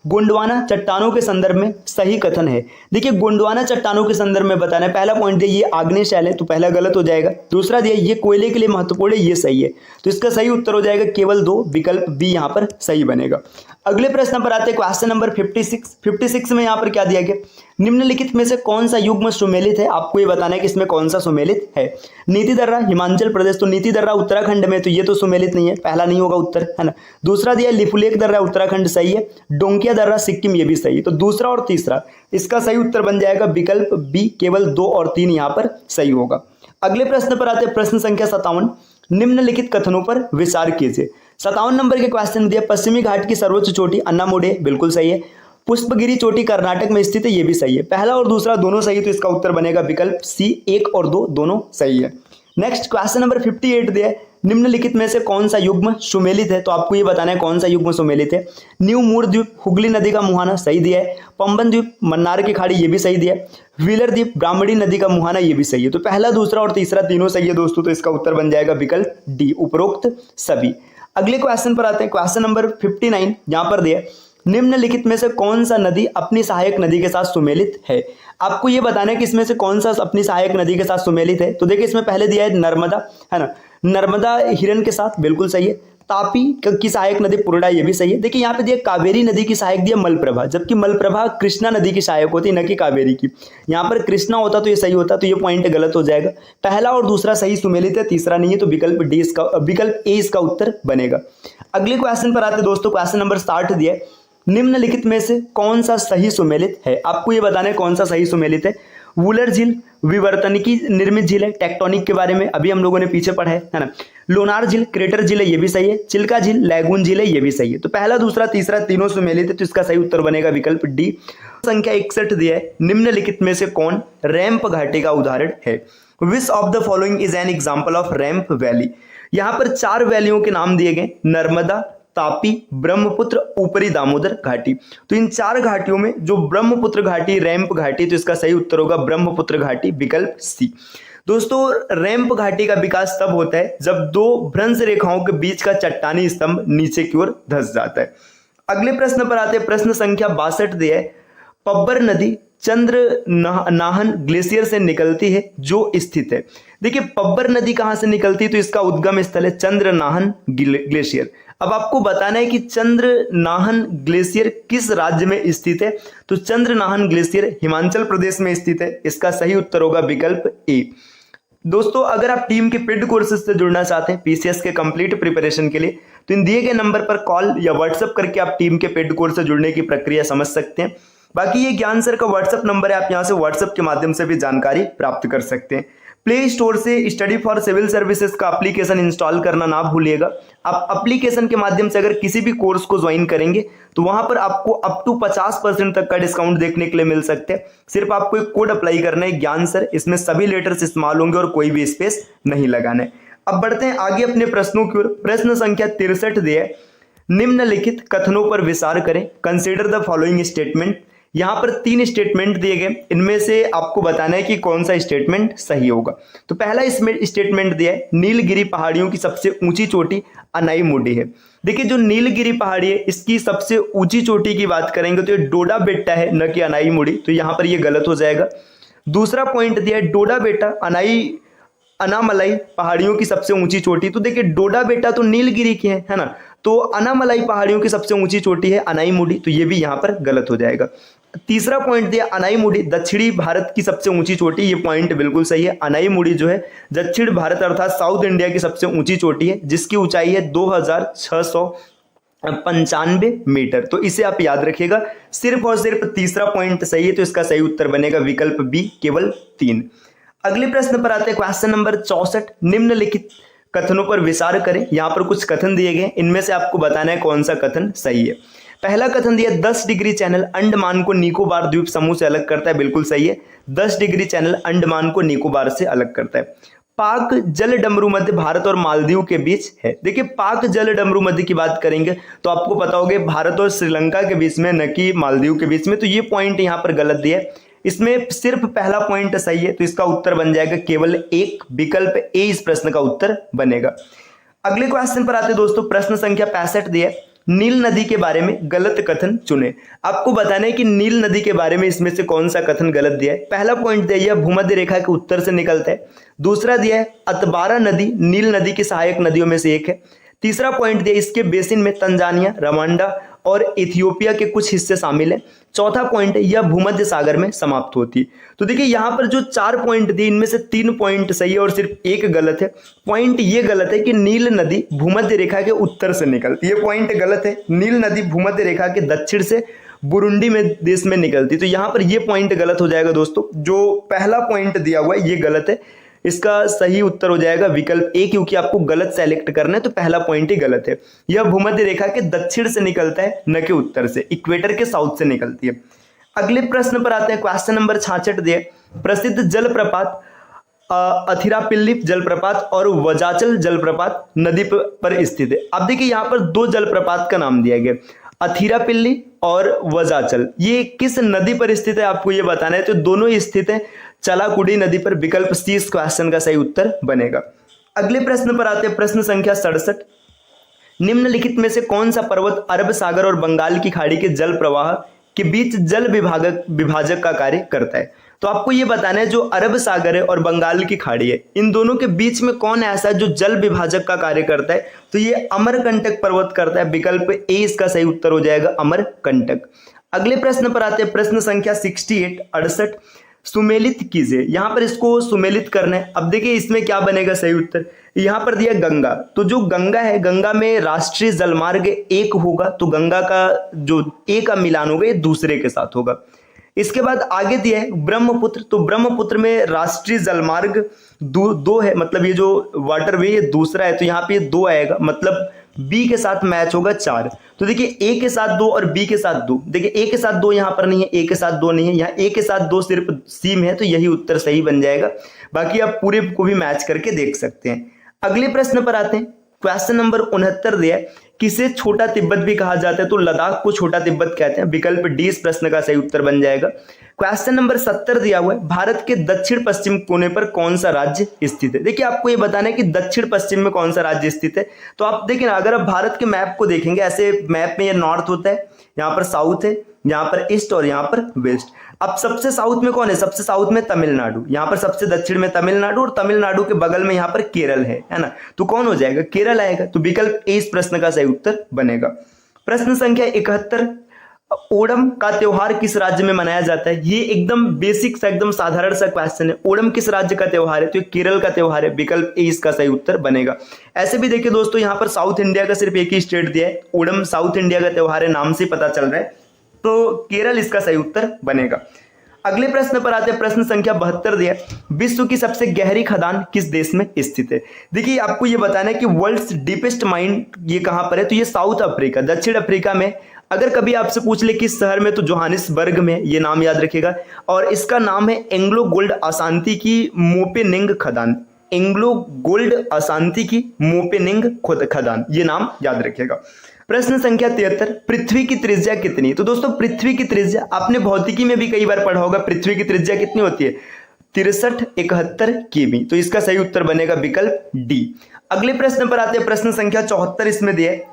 गोंडवाना चट्टानों के संदर्भ में सही कथन है। देखिए गोंडवाना चट्टानों के संदर्भ में बताना है, पहला पॉइंट दिया ये आग्नेय शैल है, तो पहला गलत हो जाएगा। दूसरा दिया ये कोयले के लिए महत्वपूर्ण है, ये सही है। तो इसका सही उत्तर हो जाएगा केवल 2, विकल्प बी यहाँ पर सही बनेगा। अगले प्रश्न पर आते हैं, क्वेश्चन नंबर 56 में यहाँ पर क्या दिया गया, निम्नलिखित में से कौन सा युग्म सुमेलित है। आपको ये बताना है कि इसमें कौन सा सुमेलित है। नीति दर्रा हिमाचल प्रदेश, तो नीति दर्रा उत्तराखंड में, तो ये तो सुमेलित नहीं है, पहला नहीं होगा उत्तर, है ना। दूसरा दिया लिपुलेख दर्रा उत्तराखंड, सही है। डोंकिया दर्रा सिक्किम, ये भी सही है। तो दूसरा और तीसरा इसका सही उत्तर बन जाएगा विकल्प बी, केवल 2 और 3 यहाँ पर सही होगा। अगले प्रश्न पर आते हैं, प्रश्न संख्या 57, निम्नलिखित कथनों पर विचार कीजिए। 57 नंबर के क्वेश्चन दिया, पश्चिमी घाट की सर्वोच्च चोटी अन्नामुडी, बिल्कुल सही है। पुष्पगिरी चोटी कर्नाटक में स्थित है, ये भी सही है। पहला और दूसरा दोनों सही, तो इसका उत्तर बनेगा विकल्प सी, 1 और 2 दोनों सही है। नेक्स्ट क्वेश्चन नंबर 58 दिया है, निम्नलिखित में से कौन सा युग्म सुमेलित है? तो आपको ये बताना है कौन सा युग्म सुमेलित है। न्यू मूर द्वीप हुगली नदी का मुहाना, सही दिया है। पंबन द्वीप मन्नार की खाड़ी, ये भी सही दिया है। व्हीलर द्वीप ब्राह्मणी नदी का मुहाना, ये भी सही है। तो पहला, दूसरा और तीसरा तीनों सही है दोस्तों, तो इसका उत्तर बन जाएगा विकल्प डी, उपरोक्त सभी। अगले क्वेश्चन पर आते हैं, क्वेश्चन नंबर 59 यहां पर दिया, निम्नलिखित में से कौन सा नदी अपनी सहायक नदी के साथ सुमेलित है? आपको ये बताना है कि इसमें से कौन सा अपनी सहायक नदी के साथ सुमेलित है। तो देखिए इसमें पहले दिया है नर्मदा, है ना, नर्मदा हिरन के साथ, बिल्कुल सही है। तापी की सहायक नदी पुरडा, ये भी सही है। देखिए यहाँ पे दिया कावेरी नदी की सहायक दिया मलप्रभा, जबकि मलप्रभा कृष्णा नदी की सहायक होती, न कि कावेरी की। यहाँ पर कृष्णा होता तो ये सही होता, तो ये पॉइंट गलत हो जाएगा। पहला और दूसरा सही सुमेलित है, तीसरा नहीं है, तो विकल्प डी इसका, विकल्प ए इसका उत्तर बनेगा। अगले क्वेश्चन पर आते दोस्तों, क्वेश्चन नंबर 60 दिया है, निम्नलिखित में से कौन सा सही सुमेलित है? आपको ये बताना है कौन सा सही सुमेलित है। वुलर झील विवर्तनिकी निर्मित झील है, टेक्टोनिक के बारे में अभी हम लोगों ने पीछे पढ़ा है ना। लोनार झील क्रेटर झील है, ये भी सही है। चिल्का झील लैगून झील है, ये भी सही है। तो पहला, दूसरा, तीसरा तीनों सुमेलित है, तो इसका सही उत्तर बनेगा विकल्प डी। संख्या 61 दिया है, निम्नलिखित में से कौन रैंप घाटी का उदाहरण है? विच of the following is an example off ramp valley? यहाँ पर 4 वैलियों के नाम दिए गए, नर्मदा, तापी, ब्रह्मपुत्र, ऊपरी दामोदर घाटी। तो इन 4 घाटियों में जो ब्रह्मपुत्र घाटी, रैंप घाटी, तो इसका सही उत्तर होगा ब्रह्मपुत्र घाटी, विकल्प सी। दोस्तों रैंप घाटी का विकास तब होता है जब 2 भ्रंश रेखाओं के बीच का चट्टानी स्तंभ नीचे की ओर धंस जाता है। अगले प्रश्न पर आते हैं, प्रश्न संख्या 62 दिया है, पब्बर नदी चंद्र नाहन ग्लेशियर से निकलती है जो स्थित है। देखिए पब्बर नदी कहां से निकलती है? तो इसका उद्गम स्थल है चंद्र नाहन ग्लेशियर। अब आपको बताना है कि चंद्र नाहन ग्लेशियर किस राज्य में स्थित है। तो चंद्र नाहन ग्लेशियर हिमाचल प्रदेश में स्थित है, इसका सही उत्तर होगा विकल्प ए। दोस्तों अगर आप टीम के पेड कोर्सेज से जुड़ना चाहते हैं पीसीएस के कंप्लीट प्रिपरेशन के लिए, तो इन दिए गए नंबर पर कॉल या व्हाट्सएप करके आप टीम के पेड कोर्स से जुड़ने की प्रक्रिया समझ सकते हैं। बाकी ये ज्ञान सर का व्हाट्सएप नंबर है, आप यहाँ से व्हाट्सएप के माध्यम से भी जानकारी प्राप्त कर सकते हैं। प्ले स्टोर से स्टडी फॉर सिविल सर्विसेज का एप्लीकेशन इंस्टॉल करना ना भूलिएगा। आप एप्लीकेशन के माध्यम से अगर किसी भी कोर्स को ज्वाइन करेंगे तो वहां पर आपको अप टू 50% तक का डिस्काउंट देखने के लिए मिल सकते हैं। सिर्फ आपको एक कोड अप्लाई करना है, ज्ञान सर, इसमें सभी लेटर्स इस्तेमाल होंगे और कोई भी स्पेस नहीं लगाना है। अब बढ़ते हैं आगे अपने प्रश्नों की ओर। प्रश्न संख्या 63 दिया है, निम्नलिखित कथनों पर विचार करें, कंसीडर द फॉलोइंग स्टेटमेंट। यहां पर 3 स्टेटमेंट दिए गए, इनमें से आपको बताना है कि कौन सा स्टेटमेंट सही होगा। तो पहला इसमें स्टेटमेंट दिया है, नीलगिरी पहाड़ियों की सबसे ऊंची चोटी अनाईमुडी है। देखिए जो नीलगिरी पहाड़ी है इसकी सबसे ऊंची चोटी की बात करेंगे तो ये डोडा बेट्टा है, न कि अनाईमुडी, तो यहां पर ये गलत हो जाएगा। दूसरा पॉइंट दिया है डोडा बेट्टा अनामलाई पहाड़ियों की सबसे ऊंची चोटी। तो देखिए डोडा बेट्टा तो नीलगिरी की है ना, तो अनामलाई पहाड़ियों की सबसे ऊंची चोटी है अनाईमुडी, तो ये भी यहां पर गलत हो जाएगा। तीसरा पॉइंट दिया अनाईमुडी दक्षिणी भारत की सबसे ऊंची चोटी, ये पॉइंट बिल्कुल सही है। अनाईमुडी जो है दक्षिण भारत अर्थात साउथ इंडिया की सबसे ऊंची चोटी है, जिसकी ऊंचाई है 2695 मीटर। तो इसे आप याद रखिएगा, सिर्फ और सिर्फ तीसरा पॉइंट सही है, तो इसका सही उत्तर बनेगा विकल्प बी, केवल 3। अगले प्रश्न पर आते हैं, क्वेश्चन नंबर 64, निम्नलिखित कथनों पर विचार करें। यहां पर कुछ कथन दिए गए, इनमें से आपको बताना है कौन सा कथन सही है। पहला कथन दिया 10 डिग्री चैनल अंडमान को निकोबार द्वीप समूह से अलग करता है, बिल्कुल सही है। 10 डिग्री चैनल अंडमान को निकोबार से अलग करता है। पाक जल डमरू मध्य भारत और मालदीव के बीच है। देखिए पाक जल डमरू मध्य की बात करेंगे तो आपको पता होगा भारत और श्रीलंका के बीच में, न कि मालदीव के बीच में, तो ये पॉइंट यहां पर गलत दिया है। इसमें सिर्फ पहला पॉइंट सही है, तो इसका उत्तर बन जाएगा केवल 1, विकल्प ए इस प्रश्न का उत्तर बनेगा। अगले क्वेश्चन पर आते दोस्तों, प्रश्न संख्या 65 दिया है, नील नदी के बारे में गलत कथन चुने। आपको बताना है कि नील नदी के बारे में इसमें से कौन सा कथन गलत दिया है। पहला पॉइंट दिया है भूमध्य रेखा के उत्तर से निकलता है। दूसरा दिया है अतबारा नदी नील नदी की सहायक नदियों में से एक है। तीसरा पॉइंट दिया इसके बेसिन में तंजानिया, रवांडा और इथियोपिया के कुछ हिस्से शामिल हैं। चौथा पॉइंट है यह भूमध्य सागर में समाप्त होती है। तो देखिए यहां पर जो 4 पॉइंट दिए, इनमें से 3 पॉइंट सही है और सिर्फ 1 गलत है। पॉइंट ये गलत है कि नील नदी भूमध्य रेखा के उत्तर से निकलती है, ये पॉइंट गलत है। नील नदी भूमध्य रेखा के दक्षिण से बुरुंडी में देश में निकलती, तो यहां पर ये पॉइंट गलत हो जाएगा दोस्तों। जो पहला पॉइंट दिया हुआ है ये गलत है। इसका सही उत्तर हो जाएगा विकल्प ए, क्योंकि आपको गलत सेलेक्ट करना है तो पहला पॉइंट ही गलत है। यह भूमध्य रेखा के दक्षिण से निकलता है, न कि उत्तर से, इक्वेटर के साउथ से निकलती है। अगले प्रश्न पर आते हैं, क्वेश्चन नंबर 66 दिए, प्रसिद्ध जलप्रपात अथिरापिल्ली जलप्रपात और वजाचल जलप्रपात नदी पर स्थित है। अब देखिए यहाँ पर दो जलप्रपात का नाम दिया गया, अथिरापिल्ली और वजाचल। ये किस नदी पर स्थित है आपको ये बताना है, तो दोनों ही स्थित है चलाकुडी नदी पर। विकल्प सी इस क्वेश्चन का सही उत्तर बनेगा। अगले प्रश्न पर आते हैं, प्रश्न संख्या 67, निम्नलिखित में से कौन सा पर्वत अरब सागर और बंगाल की खाड़ी के जल प्रवाह के बीच जल विभाजक का कार्य करता है। तो आपको ये बताना है जो अरब सागर है और बंगाल की खाड़ी है, इन दोनों के बीच में कौन ऐसा है जो जल विभाजक का कार्य करता है, तो ये अमरकंटक पर्वत करता है। विकल्प ए इसका सही उत्तर हो जाएगा, अमरकंटक। अगले प्रश्न पर आते हैं, प्रश्न संख्या 68 सुमेलित कीजिए। यहां पर इसको सुमेलित करना है। अब देखिए इसमें क्या बनेगा सही उत्तर, यहां पर दिया गंगा, तो जो गंगा है, गंगा में राष्ट्रीय जलमार्ग एक होगा, तो गंगा का जो ए का मिलान होगा ये दूसरे के साथ होगा। इसके बाद आगे दिया है ब्रह्मपुत्र, तो ब्रह्मपुत्र में राष्ट्रीय जलमार्ग दो है, मतलब ये जो वाटरवे ये दूसरा है, तो यहाँ पे ये 2 आएगा, मतलब बी के साथ मैच होगा 4। तो देखिए ए के साथ 2 और बी के साथ 2, देखिए ए के साथ 2 यहाँ पर नहीं है, ए के साथ 2 नहीं है, यहाँ ए के साथ 2 सिर्फ सी में है, तो यही उत्तर सही बन जाएगा। बाकी आप पूरे को भी मैच करके देख सकते हैं। अगले प्रश्न पर आते हैं, क्वेश्चन नंबर 69 दिया है, किसे छोटा तिब्बत भी कहा जाता है, तो लद्दाख को छोटा तिब्बत कहते हैं। विकल्प डी इस प्रश्न का सही उत्तर बन जाएगा। क्वेश्चन नंबर 70 दिया हुआ है, भारत के दक्षिण पश्चिम कोने पर कौन सा राज्य स्थित है। देखिए आपको ये बताना है कि दक्षिण पश्चिम में कौन सा राज्य स्थित है। तो आप देखिए ना, अगर आप भारत के मैप को देखेंगे, ऐसे मैप में ये नॉर्थ होता है, यहाँ पर साउथ है, यहाँ पर ईस्ट और यहाँ पर वेस्ट। अब सबसे साउथ में कौन है, सबसे साउथ में तमिलनाडु, यहाँ पर सबसे दक्षिण में तमिलनाडु, और तमिलनाडु के बगल में यहाँ पर केरल है ना, तो कौन हो जाएगा, केरल आएगा। तो विकल्प ए इस प्रश्न का सही उत्तर बनेगा। प्रश्न संख्या 71, ओणम का त्योहार किस राज्य में मनाया जाता है। ये एकदम बेसिक सा, एकदम साधारण सा क्वेश्चन है। ओणम किस राज्य का त्योहार है, तो ये केरल का त्योहार है। विकल्प ए इसका सही उत्तर बनेगा। ऐसे भी देखिए दोस्तों, यहाँ पर साउथ इंडिया का सिर्फ एक ही स्टेट दिया है, ओणम साउथ इंडिया का त्योहार है, नाम से पता चल रहा है, तो केरल इसका सही उत्तर बनेगा। अगले प्रश्न पर आते हैं, प्रश्न संख्या 72 दिया, विश्व की सबसे गहरी खदान किस देश में स्थित है। देखिए आपको ये बताना है कि वर्ल्ड्स डीपेस्ट माइन ये कहां पर है, तो ये साउथ अफ्रीका, दक्षिण अफ्रीका में। अगर कभी आपसे पूछ ले किस शहर में, तो जोहानिसबर्ग में, ये नाम याद रखिएगा। और इसका नाम है एंग्लो गोल्ड अशांति की मोपेनिंग खदान, एंग्लो गोल्ड अशांति की मोपेनिंग खदान, ये नाम याद रखिएगा। प्रश्न संख्या 73, पृथ्वी की त्रिज्या कितनी। तो दोस्तों पृथ्वी की त्रिज्या आपने भौतिकी में भी कई बार पढ़ा होगा, पृथ्वी की त्रिज्या कितनी होती है, 6371 किमी। तो इसका सही उत्तर बनेगा विकल्प डी। अगले प्रश्न पर आते हैं, प्रश्न संख्या 74 इसमें दिया है,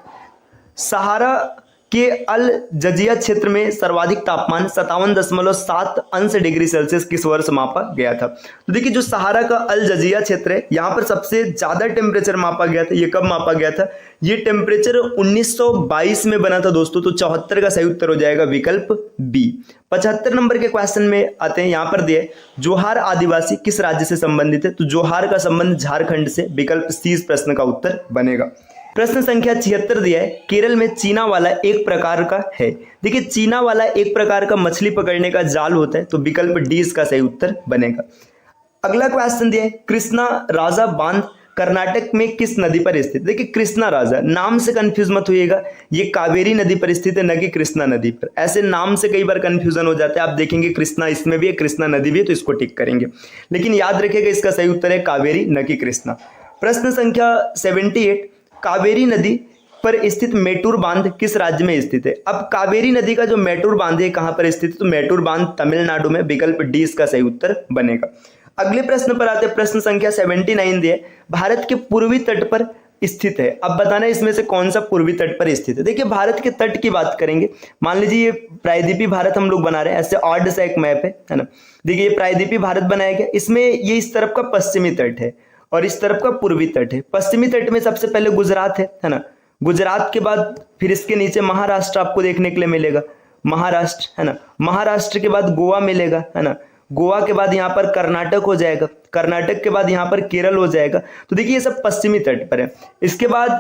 सहारा के अल जजिया क्षेत्र में सर्वाधिक तापमान 57.7 अंश डिग्री सेल्सियस किस वर्ष मापा गया था। तो देखिए जो सहारा का अल जजिया क्षेत्र है, यहाँ पर सबसे ज्यादा टेम्परेचर मापा गया था। ये कब मापा गया था, ये टेम्परेचर 1922 में बना था दोस्तों। तो 74 का सही उत्तर हो जाएगा विकल्प बी। 75 नंबर के क्वेश्चन में आते हैं, यहाँ पर दिया है, जोहार आदिवासी किस राज्य से संबंधित है। तो जोहार का संबंध झारखंड से। विकल्प सी इस प्रश्न का उत्तर बनेगा। प्रश्न संख्या 76 दिया है, केरल में चीना वाला एक प्रकार का है। देखिए चीना वाला एक प्रकार का मछली पकड़ने का जाल होता है। तो विकल्प डी इसका सही उत्तर बनेगा। अगला क्वेश्चन दिया है, कृष्णा राजा बांध कर्नाटक में किस नदी पर स्थित। देखिए कृष्णा राजा नाम से कंफ्यूज मत होइएगा, ये कावेरी नदी पर स्थित है, न कि कृष्णा नदी पर। ऐसे नाम से कई बार कंफ्यूजन हो जाता है। आप देखेंगे कृष्णा इसमें भी है, कृष्णा नदी भी है, तो इसको टिक करेंगे। लेकिन याद रखिएगा इसका सही उत्तर है कावेरी, न कि कृष्णा। प्रश्न संख्या 78, कावेरी नदी पर स्थित मेटूर बांध किस राज्य में स्थित है। अब कावेरी नदी का जो मेटूर बांध है कहां पर स्थित है, तो मेटूर बांध तमिलनाडु में। विकल्प डी इसका सही उत्तर बनेगा। अगले प्रश्न पर आते हैं, प्रश्न संख्या 79 दिए, भारत के पूर्वी तट पर स्थित है। अब बताना इसमें से कौन सा पूर्वी तट पर स्थित है। देखिए भारत के तट की बात करेंगे, मान लीजिए ये प्रायद्वीपीय भारत हम लोग बना रहे हैं, ऐसे ऑड सा एक मैप है ना। देखिए ये प्रायद्वीपीय भारत बनाया गया, इसमें ये इस तरफ का पश्चिमी तट है और इस तरफ का पूर्वी तट है। पश्चिमी तट में सबसे पहले गुजरात है ना। गुजरात के बाद फिर इसके नीचे महाराष्ट्र आपको देखने के लिए मिलेगा, महाराष्ट्र है ना। महाराष्ट्र के बाद गोवा मिलेगा है ना। गोवा के बाद यहाँ पर कर्नाटक हो जाएगा, कर्नाटक के बाद यहाँ पर केरल हो जाएगा। तो देखिए ये सब पश्चिमी तट पर है। इसके बाद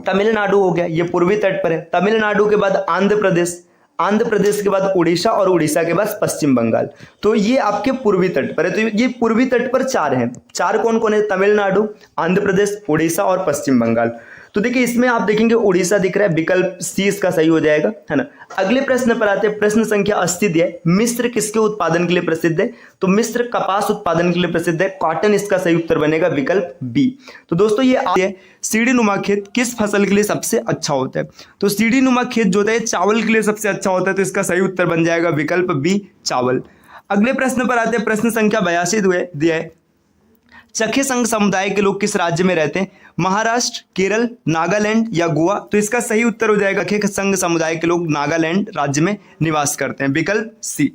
तमिलनाडु हो गया, ये पूर्वी तट पर है। तमिलनाडु के बाद आंध्र प्रदेश, आंध्र प्रदेश के बाद उड़ीसा और उड़ीसा के बाद पश्चिम बंगाल। तो ये आपके पूर्वी तट पर है। तो ये पूर्वी तट पर 4 हैं। 4 कौन कौन है? तमिलनाडु, आंध्र प्रदेश, उड़ीसा और पश्चिम बंगाल। तो देखिए इसमें आप देखेंगे उड़ीसा दिख रहा है, विकल्प सी इसका सही हो जाएगा, है ना। अगले प्रश्न पर आते हैं, प्रश्न संख्या 80 दिया है, मिस्र किसके उत्पादन के लिए प्रसिद्ध है? तो मिस्र कपास उत्पादन के लिए प्रसिद्ध है, कॉटन इसका सही उत्तर बनेगा, विकल्प बी। तो दोस्तों ये है सीढ़ी नुमा खेत किस फसल के लिए सबसे अच्छा होता है? तो सीढ़ी नुमा खेत जो होता है चावल के लिए सबसे अच्छा होता है, तो इसका सही उत्तर बन जाएगा विकल्प बी, चावल। अगले प्रश्न पर आते हैं, प्रश्न संख्या 82 दिया है, चखे संघ समुदाय के लोग किस राज्य में रहते हैं? महाराष्ट्र, केरल, नागालैंड या गोवा? तो इसका सही उत्तर हो जाएगा चखे संघ समुदाय के लोग नागालैंड राज्य में निवास करते हैं, विकल्प सी।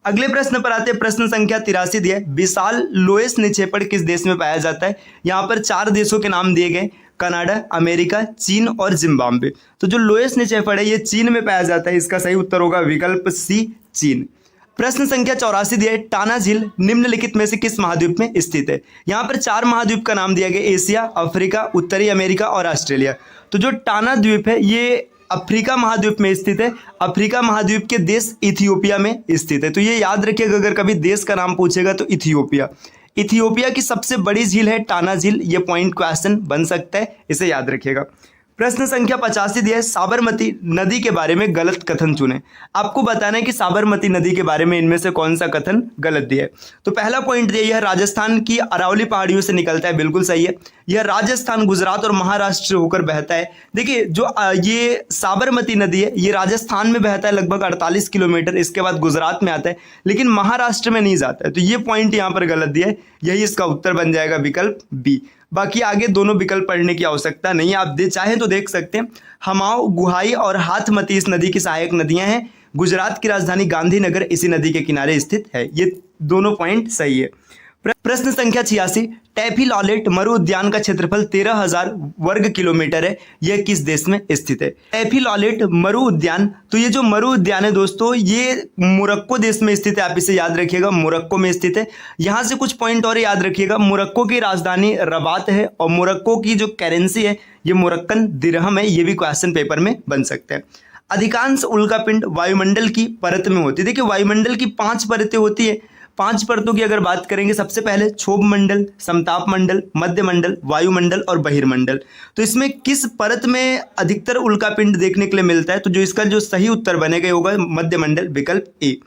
अगले प्रश्न पर आते हैं, प्रश्न संख्या 83 दिया है, विशाल लोएस निक्षेपण किस देश में पाया जाता है? यहाँ पर 4 देशों के नाम दिए गए, कनाडा, अमेरिका, चीन और जिम्बाब्वे। तो जो लोएस निक्षेपण है ये चीन में पाया जाता है, इसका सही उत्तर होगा विकल्प सी, चीन। प्रश्न संख्या 84 दिया है, टाना झील निम्नलिखित में से किस महाद्वीप में स्थित है? यहाँ पर 4 महाद्वीप का नाम दिया गया, एशिया, अफ्रीका, उत्तरी अमेरिका और ऑस्ट्रेलिया। तो जो टाना द्वीप है ये अफ्रीका महाद्वीप में स्थित है। अफ्रीका महाद्वीप के देश इथियोपिया में स्थित है। तो ये याद रखिएगा, अगर कभी देश का नाम पूछेगा तो इथियोपिया। इथियोपिया की सबसे बड़ी झील है टाना झील, ये पॉइंट क्वेश्चन बन सकता है, इसे याद रखिएगा। प्रश्न संख्या 85 दिया है, साबरमती नदी के बारे में गलत कथन चुने। आपको बताना है कि साबरमती नदी के बारे में इनमें से कौन सा कथन गलत दिया है। तो पहला पॉइंट दिया, यह राजस्थान की अरावली पहाड़ियों से निकलता है, बिल्कुल सही है। यह राजस्थान, गुजरात और महाराष्ट्र से होकर बहता है। देखिए जो ये साबरमती नदी है ये राजस्थान में बहता है लगभग 48 किलोमीटर, इसके बाद गुजरात में आता है, लेकिन महाराष्ट्र में नहीं जाता है। तो ये पॉइंट यहाँ पर गलत दिया है, यही इसका उत्तर बन जाएगा विकल्प बी। बाकी आगे दोनों विकल्प पढ़ने की आवश्यकता नहीं है, आप चाहें तो देख सकते हैं। हमाऊ, गुहाई और हाथमती इस नदी की सहायक नदियां हैं। गुजरात की राजधानी गांधीनगर इसी नदी के किनारे स्थित है। ये दोनों पॉइंट सही है। प्रश्न संख्या 86, टैफी लॉलेट मरु उद्यान का क्षेत्रफल 13,000 वर्ग किलोमीटर है, यह किस देश में स्थित है? टैफी लॉलेट मरु उद्यान, तो ये जो मरु उद्यान है दोस्तों ये मोरक्को देश में स्थित है, आप इसे याद रखिएगा, मोरक्को में स्थित है। यहाँ से कुछ पॉइंट और याद रखिएगा, मोरक्को की राजधानी रबात है और मोरक्को की जो करेंसी है ये मोरक्कन दिरहम है, ये भी क्वेश्चन पेपर में बन सकता है। अधिकांश उल्कापिंड वायुमंडल की परत में होती है। देखिए वायुमंडल की 5 परतें होती है। 5 परतों की अगर बात करेंगे, सबसे पहले क्षोभ मंडल, समताप मंडल, मध्य मंडल, वायुमंडल और बहिर्मंडल। तो इसमें किस परत में अधिकतर उल्कापिंड देखने के लिए मिलता है? तो जो इसका जो सही उत्तर बनेगा होगा मध्य मंडल, विकल्प ए।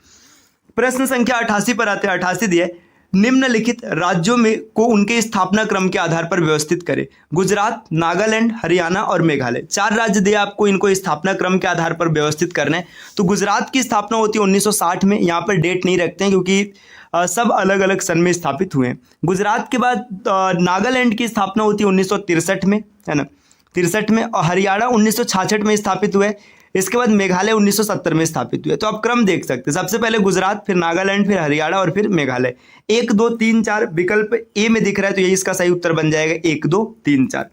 प्रश्न संख्या 88 पर आते हैं, 88 दिया है, निम्नलिखित राज्यों में को उनके स्थापना क्रम के आधार पर व्यवस्थित करें। गुजरात, नागालैंड, हरियाणा और मेघालय। 4 राज्य दिए आपको, इनको स्थापना क्रम के आधार पर व्यवस्थित करना है। तो गुजरात की स्थापना होती है 1960 में, यहाँ पर डेट नहीं रखते हैं क्योंकि सब अलग अलग सन में स्थापित हुए हैं। गुजरात के बाद नागालैंड की स्थापना होती है 1963 में, है ना, 63 में, और हरियाणा 1966 में स्थापित हुए। इसके बाद मेघालय 1970 में स्थापित हुए। तो आप क्रम देख सकते हैं, सबसे पहले गुजरात, फिर नागालैंड, फिर हरियाणा और फिर मेघालय। 1 2 3 4 विकल्प ए में दिख रहा है, तो यही इसका सही उत्तर बन जाएगा 1 2 3 4।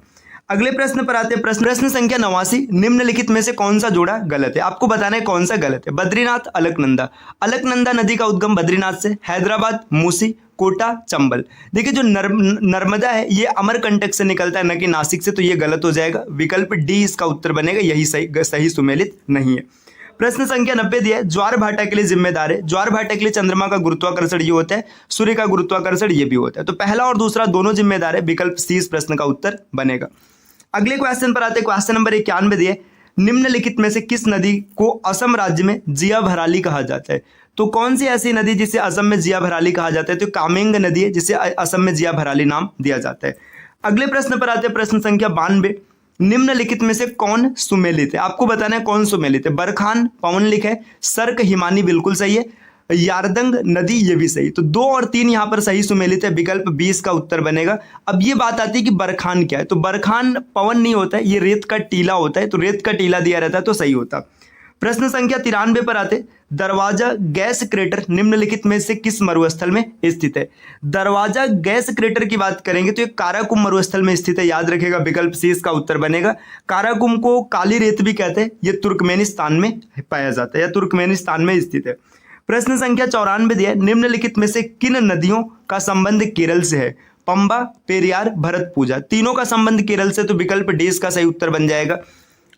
अगले प्रश्न पर आते हैं, प्रश्न संख्या 89, निम्नलिखित में से कौन सा जोड़ा गलत है? आपको बताना है कौन सा गलत है। बद्रीनाथ, अलकनंदा। अलकनंदा नदी का उद्गम बद्रीनाथ से, हैदराबाद, मूसी, कोटा, चंबल। देखिए जो नर्मदा है ये अमरकंटक से निकलता है, न कि नासिक से, तो ये गलत हो जाएगा, विकल्प डी इसका उत्तर बनेगा, यही सही सुमेलित नहीं है। प्रश्न संख्या 90 दिया है, ज्वार भाटा के लिए जिम्मेदार है। ज्वार भाटा के लिए चंद्रमा का गुरुत्वाकर्षण ये होता है, सूर्य का गुरुत्वाकर्षण ये भी होता है। तो पहला और दूसरा दोनों जिम्मेदार है, विकल्प सी इस प्रश्न का उत्तर बनेगा। अगले क्वेश्चन पर आते हैं, क्वेश्चन नंबर 91 दिए, निम्नलिखित में से किस नदी को असम राज्य में जिया भराली कहा जाता है? तो कौन सी ऐसी नदी जिसे असम में जिया भराली कहा जाता है? तो कामेंग नदी है जिसे असम में जिया भराली नाम दिया जाता है। अगले प्रश्न पर आते हैं, प्रश्न संख्या 92, निम्नलिखित में से कौन सुमेलित है? आपको बताना है कौन सुमेलित है। बरखान, पवनलिक है, सर्क, हिमानी बिल्कुल सही है, यारदंग नदी ये भी सही। तो 2 और 3 यहाँ पर सही सुमेलित है, विकल्प 20 का उत्तर बनेगा। अब ये बात आती है कि बरखान क्या है? तो बरखान पवन नहीं होता है, ये रेत का टीला होता है, तो रेत का टीला दिया रहता है तो सही होता। प्रश्न संख्या 93 पर आते, दरवाजा गैस क्रेटर निम्नलिखित में से किस मरुस्थल में स्थित है? दरवाजा गैस क्रेटर की बात करेंगे तो ये काराकुम मरुस्थल में स्थित है, याद रखिएगा, विकल्प सी इसका उत्तर बनेगा। काराकुम को काली रेत भी कहते हैं, ये तुर्कमेनिस्तान में पाया जाता है या तुर्कमेनिस्तान में स्थित है। प्रश्न संख्या 94 दिया है, निम्नलिखित में से किन नदियों का संबंध केरल से है? पंबा, पेरियार, भरतपुजा। तीनों का संबंध केरल से, तो विकल्प डी इसका सही उत्तर बन जाएगा।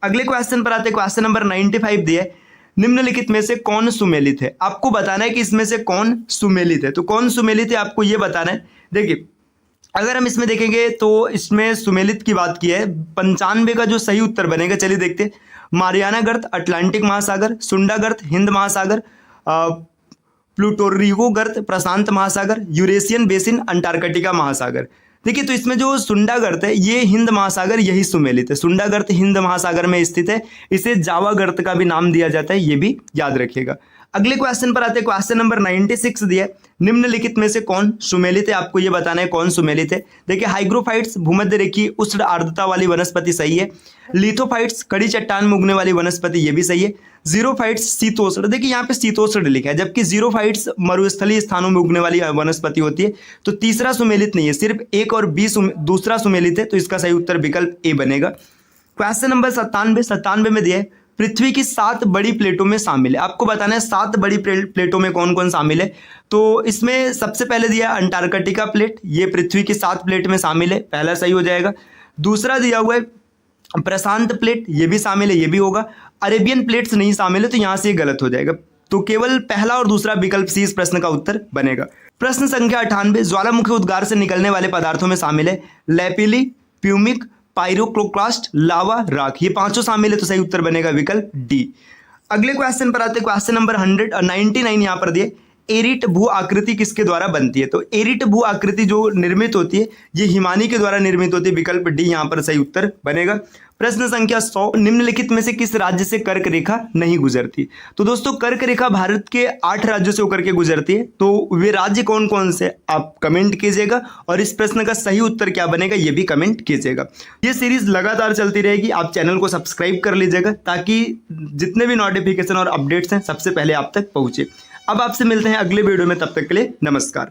अगले क्वेश्चन पर आते हैं, क्वेश्चन नंबर 95 दिया है, निम्नलिखित में से कौन सुमेलित है? आपको बताना है कि इसमें से कौन सुमेलित है। तो कौन सुमेलित है आपको ये बताना है। देखिए, अगर हम इसमें देखेंगे तो इसमें सुमेलित की बात की है, 95 का जो सही उत्तर बनेगा, चलिए देखते हैं। मारियाना गर्त अटलांटिक महासागर, सुंडा गर्त हिंद महासागर, प्लूटोरिगो गर्त प्रशांत महासागर, यूरेशियन बेसिन अंटार्कटिका महासागर। देखिए, तो इसमें जो सुंडा गर्त है ये हिंद महासागर, यही सुमेलित है। सुंडा गर्त हिंद महासागर में स्थित है। इसे जावा गर्त का भी नाम दिया जाता है, ये भी याद रखिएगा। अगले क्वेश्चन पर आते हैं। क्वेश्चन नंबर 96 दिया है, निम्नलिखित में से कौन सुमेलित है? आपको ये बताना है कौन सुमेलित है। देखिए, हाइग्रोफाइट्स भूमध्य रेखीय उष्ण आर्द्रता वाली वनस्पति सही है। लिथोफाइट्स कड़ी चट्टान में उगने वाली वनस्पति, ये भी सही है। जीरोफाइट्स शीतोष्ण, देखिए यहाँ पे शीतोष्ण लिखा है, जबकि जीरोफाइट्स मरुस्थलीय स्थानों में उगने वाली वनस्पति होती है। तो तीसरा सुमेलित नहीं है, सिर्फ 1 और 20 दूसरा सुमेलित है। तो इसका सही उत्तर विकल्प ए बनेगा। क्वेश्चन नंबर 97 में दिया है, पृथ्वी की 7 बड़ी प्लेटों में शामिल है। आपको बताना है 7 बड़ी प्लेटों में कौन कौन शामिल है। तो इसमें सबसे पहले दिया अंटार्कटिका प्लेट, ये पृथ्वी की 7 प्लेट में शामिल है, पहला सही हो जाएगा। दूसरा दिया हुआ है प्रशांत प्लेट, ये भी शामिल है, ये भी होगा। अरेबियन प्लेट्स नहीं शामिल है, तो यहां से गलत हो जाएगा। तो केवल पहला और दूसरा विकल्प सी इस प्रश्न का उत्तर बनेगा। प्रश्न संख्या 98, ज्वालामुखी उद्गार से निकलने वाले पदार्थों में शामिल है लैपिली, प्यूमिक, पायरोक्लोक्लास्ट, लावा, राख, ये पांचों शामिल है। तो सही उत्तर बनेगा विकल्प डी। अगले क्वेश्चन पर आते हैं। क्वेश्चन नंबर 99 यहां पर दिए, एरिट भू आकृति किसके द्वारा बनती है? तो एरिट भू आकृति जो निर्मित होती है ये हिमानी के द्वारा निर्मित होती है, विकल्प डी यहां पर सही उत्तर बनेगा। प्रश्न संख्या 100, निम्नलिखित में से किस राज्य से कर्क रेखा नहीं गुजरती? तो दोस्तों, कर्क रेखा भारत के 8 राज्यों से होकर के गुजरती है। तो वे राज्य कौन कौन से आप कमेंट कीजिएगा, और इस प्रश्न का सही उत्तर क्या बनेगा ये भी कमेंट कीजिएगा। ये सीरीज लगातार चलती रहेगी, आप चैनल को सब्सक्राइब कर लीजिएगा ताकि जितने भी नोटिफिकेशन और अपडेट्स हैं सबसे पहले आप तक पहुंचे। अब आपसे मिलते हैं अगले वीडियो में, तब तक के लिए नमस्कार।